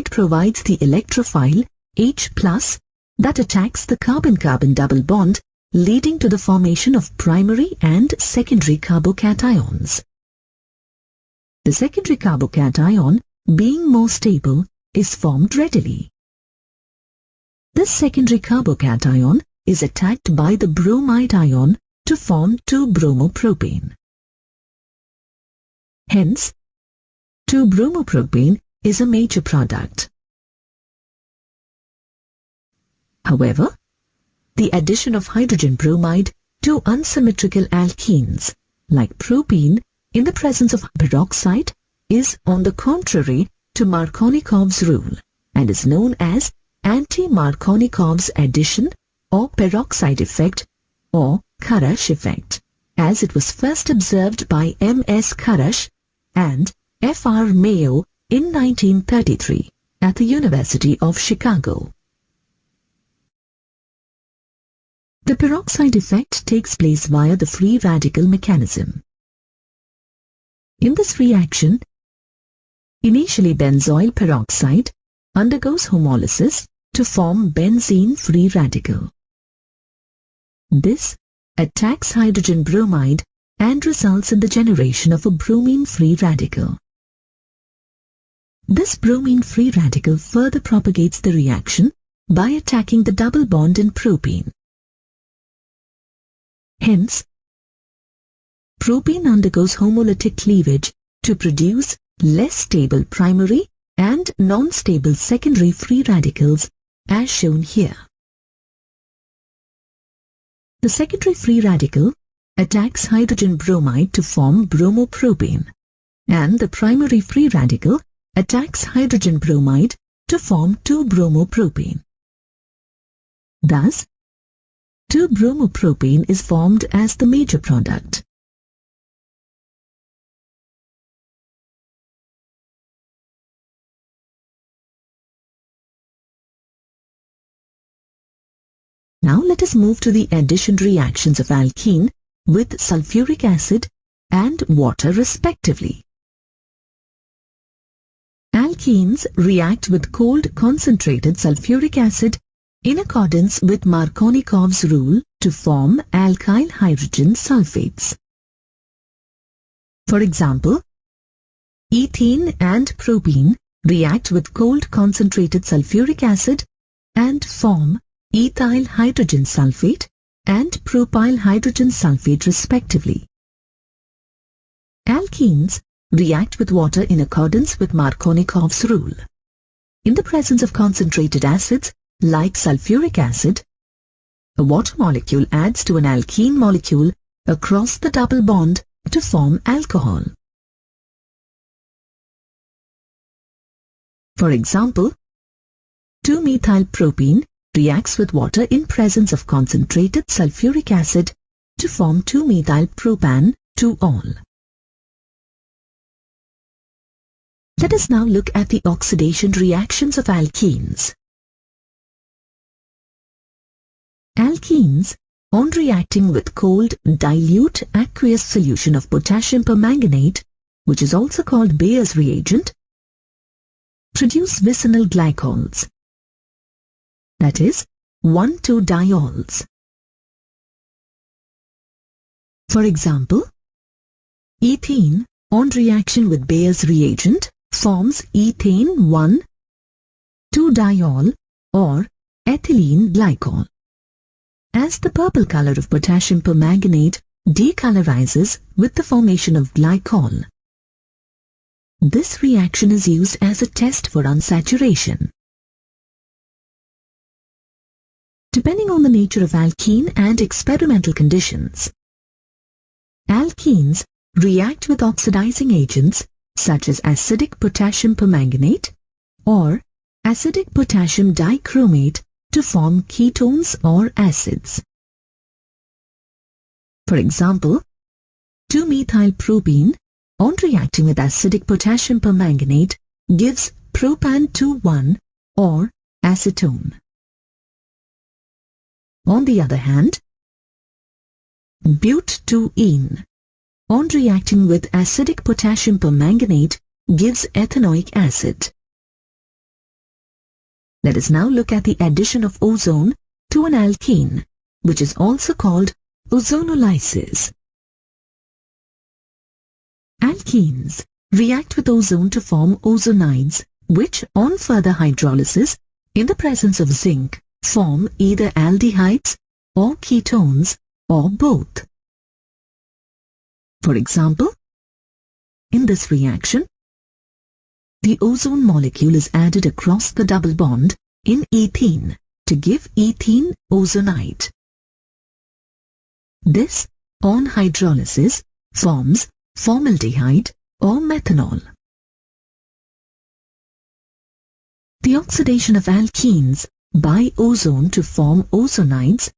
provides the electrophile H+ that attacks the carbon-carbon double bond, leading to the formation of primary and secondary carbocations. The secondary carbocation, being more stable, is formed readily. This secondary carbocation is attacked by the bromide ion to form 2-bromopropane. Hence, 2-bromopropane is a major product. However, the addition of hydrogen bromide to unsymmetrical alkenes, like propene, in the presence of peroxide is on the contrary to Markovnikov's rule and is known as anti-Markovnikov's addition or peroxide effect or Kharash effect, as it was first observed by M.S. Kharash and F.R. Mayo in 1933 at the University of Chicago. The peroxide effect takes place via the free radical mechanism. In this reaction, initially benzoyl peroxide undergoes homolysis to form benzene free radical. This attacks hydrogen bromide and results in the generation of a bromine free radical. This bromine free radical further propagates the reaction by attacking the double bond in propene. Hence, propene undergoes homolytic cleavage to produce less stable primary and non-stable secondary free radicals as shown here. The secondary free radical attacks hydrogen bromide to form bromopropane, and the primary free radical attacks hydrogen bromide to form 2-bromopropane. Thus, 2-bromopropane is formed as the major product. Now let us move to the addition reactions of alkene with sulfuric acid and water respectively. Alkenes react with cold concentrated sulfuric acid in accordance with Markovnikov's rule to form alkyl hydrogen sulfates. For example, ethene and propene react with cold concentrated sulfuric acid and form ethyl hydrogen sulfate and propyl hydrogen sulfate respectively. Alkenes react with water in accordance with Markovnikov's rule. In the presence of concentrated acids like sulfuric acid, a water molecule adds to an alkene molecule across the double bond to form alcohol. For example, 2-methylpropene reacts with water in presence of concentrated sulfuric acid to form 2-methylpropan-2-ol. Let us now look at the oxidation reactions of alkenes. Alkenes, on reacting with cold dilute aqueous solution of potassium permanganate, which is also called Bayer's reagent, produce vicinal glycols, that is, 1,2-diols. For example, ethene, on reaction with Bayer's reagent, forms ethane 1,2-diol or ethylene glycol. As the purple color of potassium permanganate decolorizes with the formation of glycol, this reaction is used as a test for unsaturation. Depending on the nature of alkene and experimental conditions, alkenes react with oxidizing agents such as acidic potassium permanganate or acidic potassium dichromate to form ketones or acids. For example, 2-methylpropene, on reacting with acidic potassium permanganate, gives propan-2,1 or acetone. On the other hand, but-2-ene, on reacting with acidic potassium permanganate, gives ethanoic acid. Let us now look at the addition of ozone to an alkene, which is also called ozonolysis. Alkenes react with ozone to form ozonides, which, on further hydrolysis, in the presence of zinc, form either aldehydes or ketones or both. For example, in this reaction, the ozone molecule is added across the double bond in ethene to give ethene ozonide. This, on hydrolysis, forms formaldehyde or methanol. The oxidation of alkenes by ozone to form ozonides,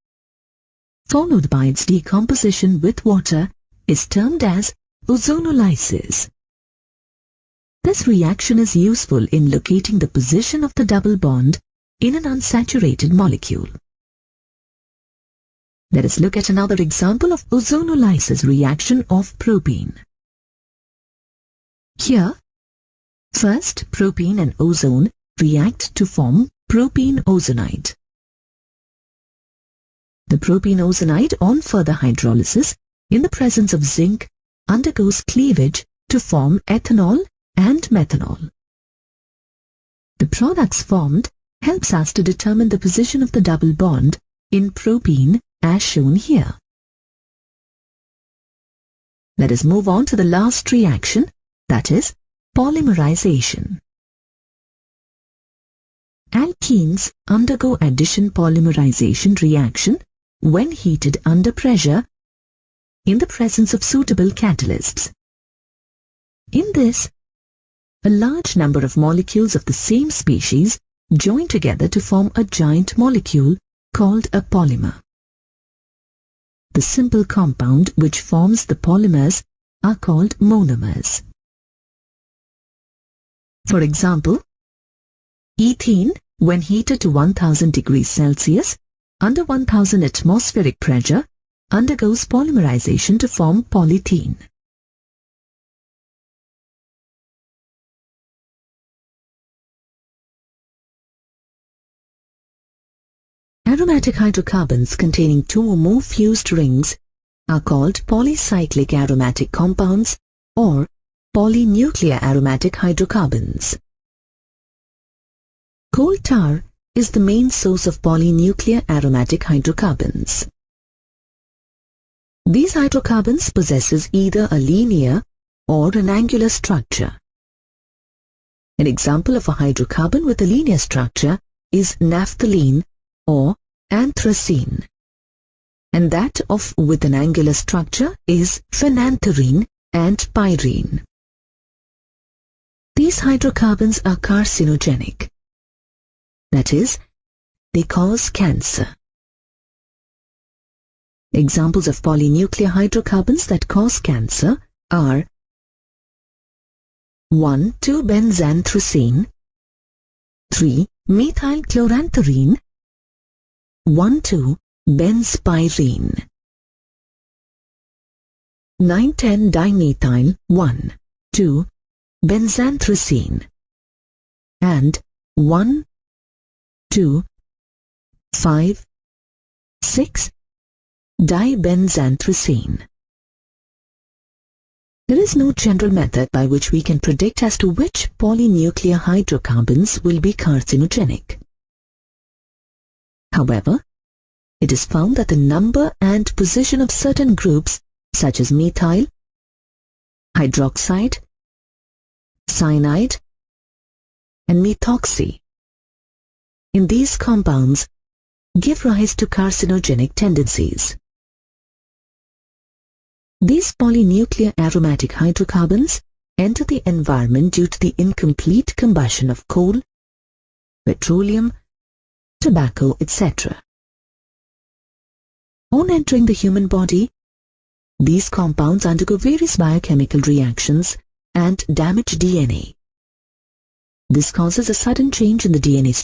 followed by its decomposition with water, is termed as ozonolysis. This reaction is useful in locating the position of the double bond in an unsaturated molecule. Let us look at another example of ozonolysis reaction of propene. Here, first propene and ozone react to form propene ozonide. The propene ozonide, on further hydrolysis, in the presence of zinc, undergoes cleavage to form ethanol and methanol. The products formed helps us to determine the position of the double bond in propene as shown here. Let us move on to the last reaction, that is, polymerization. Alkenes undergo addition polymerization reaction when heated under pressure in the presence of suitable catalysts. In this, a large number of molecules of the same species join together to form a giant molecule called a polymer. The simple compound which forms the polymers are called monomers. For example, ethene, when heated to 1000 degrees Celsius under 1000 atmospheric pressure, undergoes polymerization to form polythene. Aromatic hydrocarbons containing 2 or more fused rings are called polycyclic aromatic compounds or polynuclear aromatic hydrocarbons. Coal tar is the main source of polynuclear aromatic hydrocarbons. These hydrocarbons possesses either a linear or an angular structure. An example of a hydrocarbon with a linear structure is naphthalene or anthracene, and that of with an angular structure is phenanthrene and pyrene. These hydrocarbons are carcinogenic. That is, they cause cancer. Examples of polynuclear hydrocarbons that cause cancer are 1,2-benzanthracene, 3-methylchloranthrene, 1,2-benzpyrene, 9,10-dimethyl 1,2-benzanthracene, and 1,2,5,6-dibenzanthracene. There is no general method by which we can predict as to which polynuclear hydrocarbons will be carcinogenic. However, it is found that the number and position of certain groups such as methyl, hydroxide, cyanide, and methoxy in these compounds give rise to carcinogenic tendencies. These polynuclear aromatic hydrocarbons enter the environment due to the incomplete combustion of coal, petroleum, tobacco, etc. On entering the human body, these compounds undergo various biochemical reactions and damage DNA. This causes a sudden change in the DNA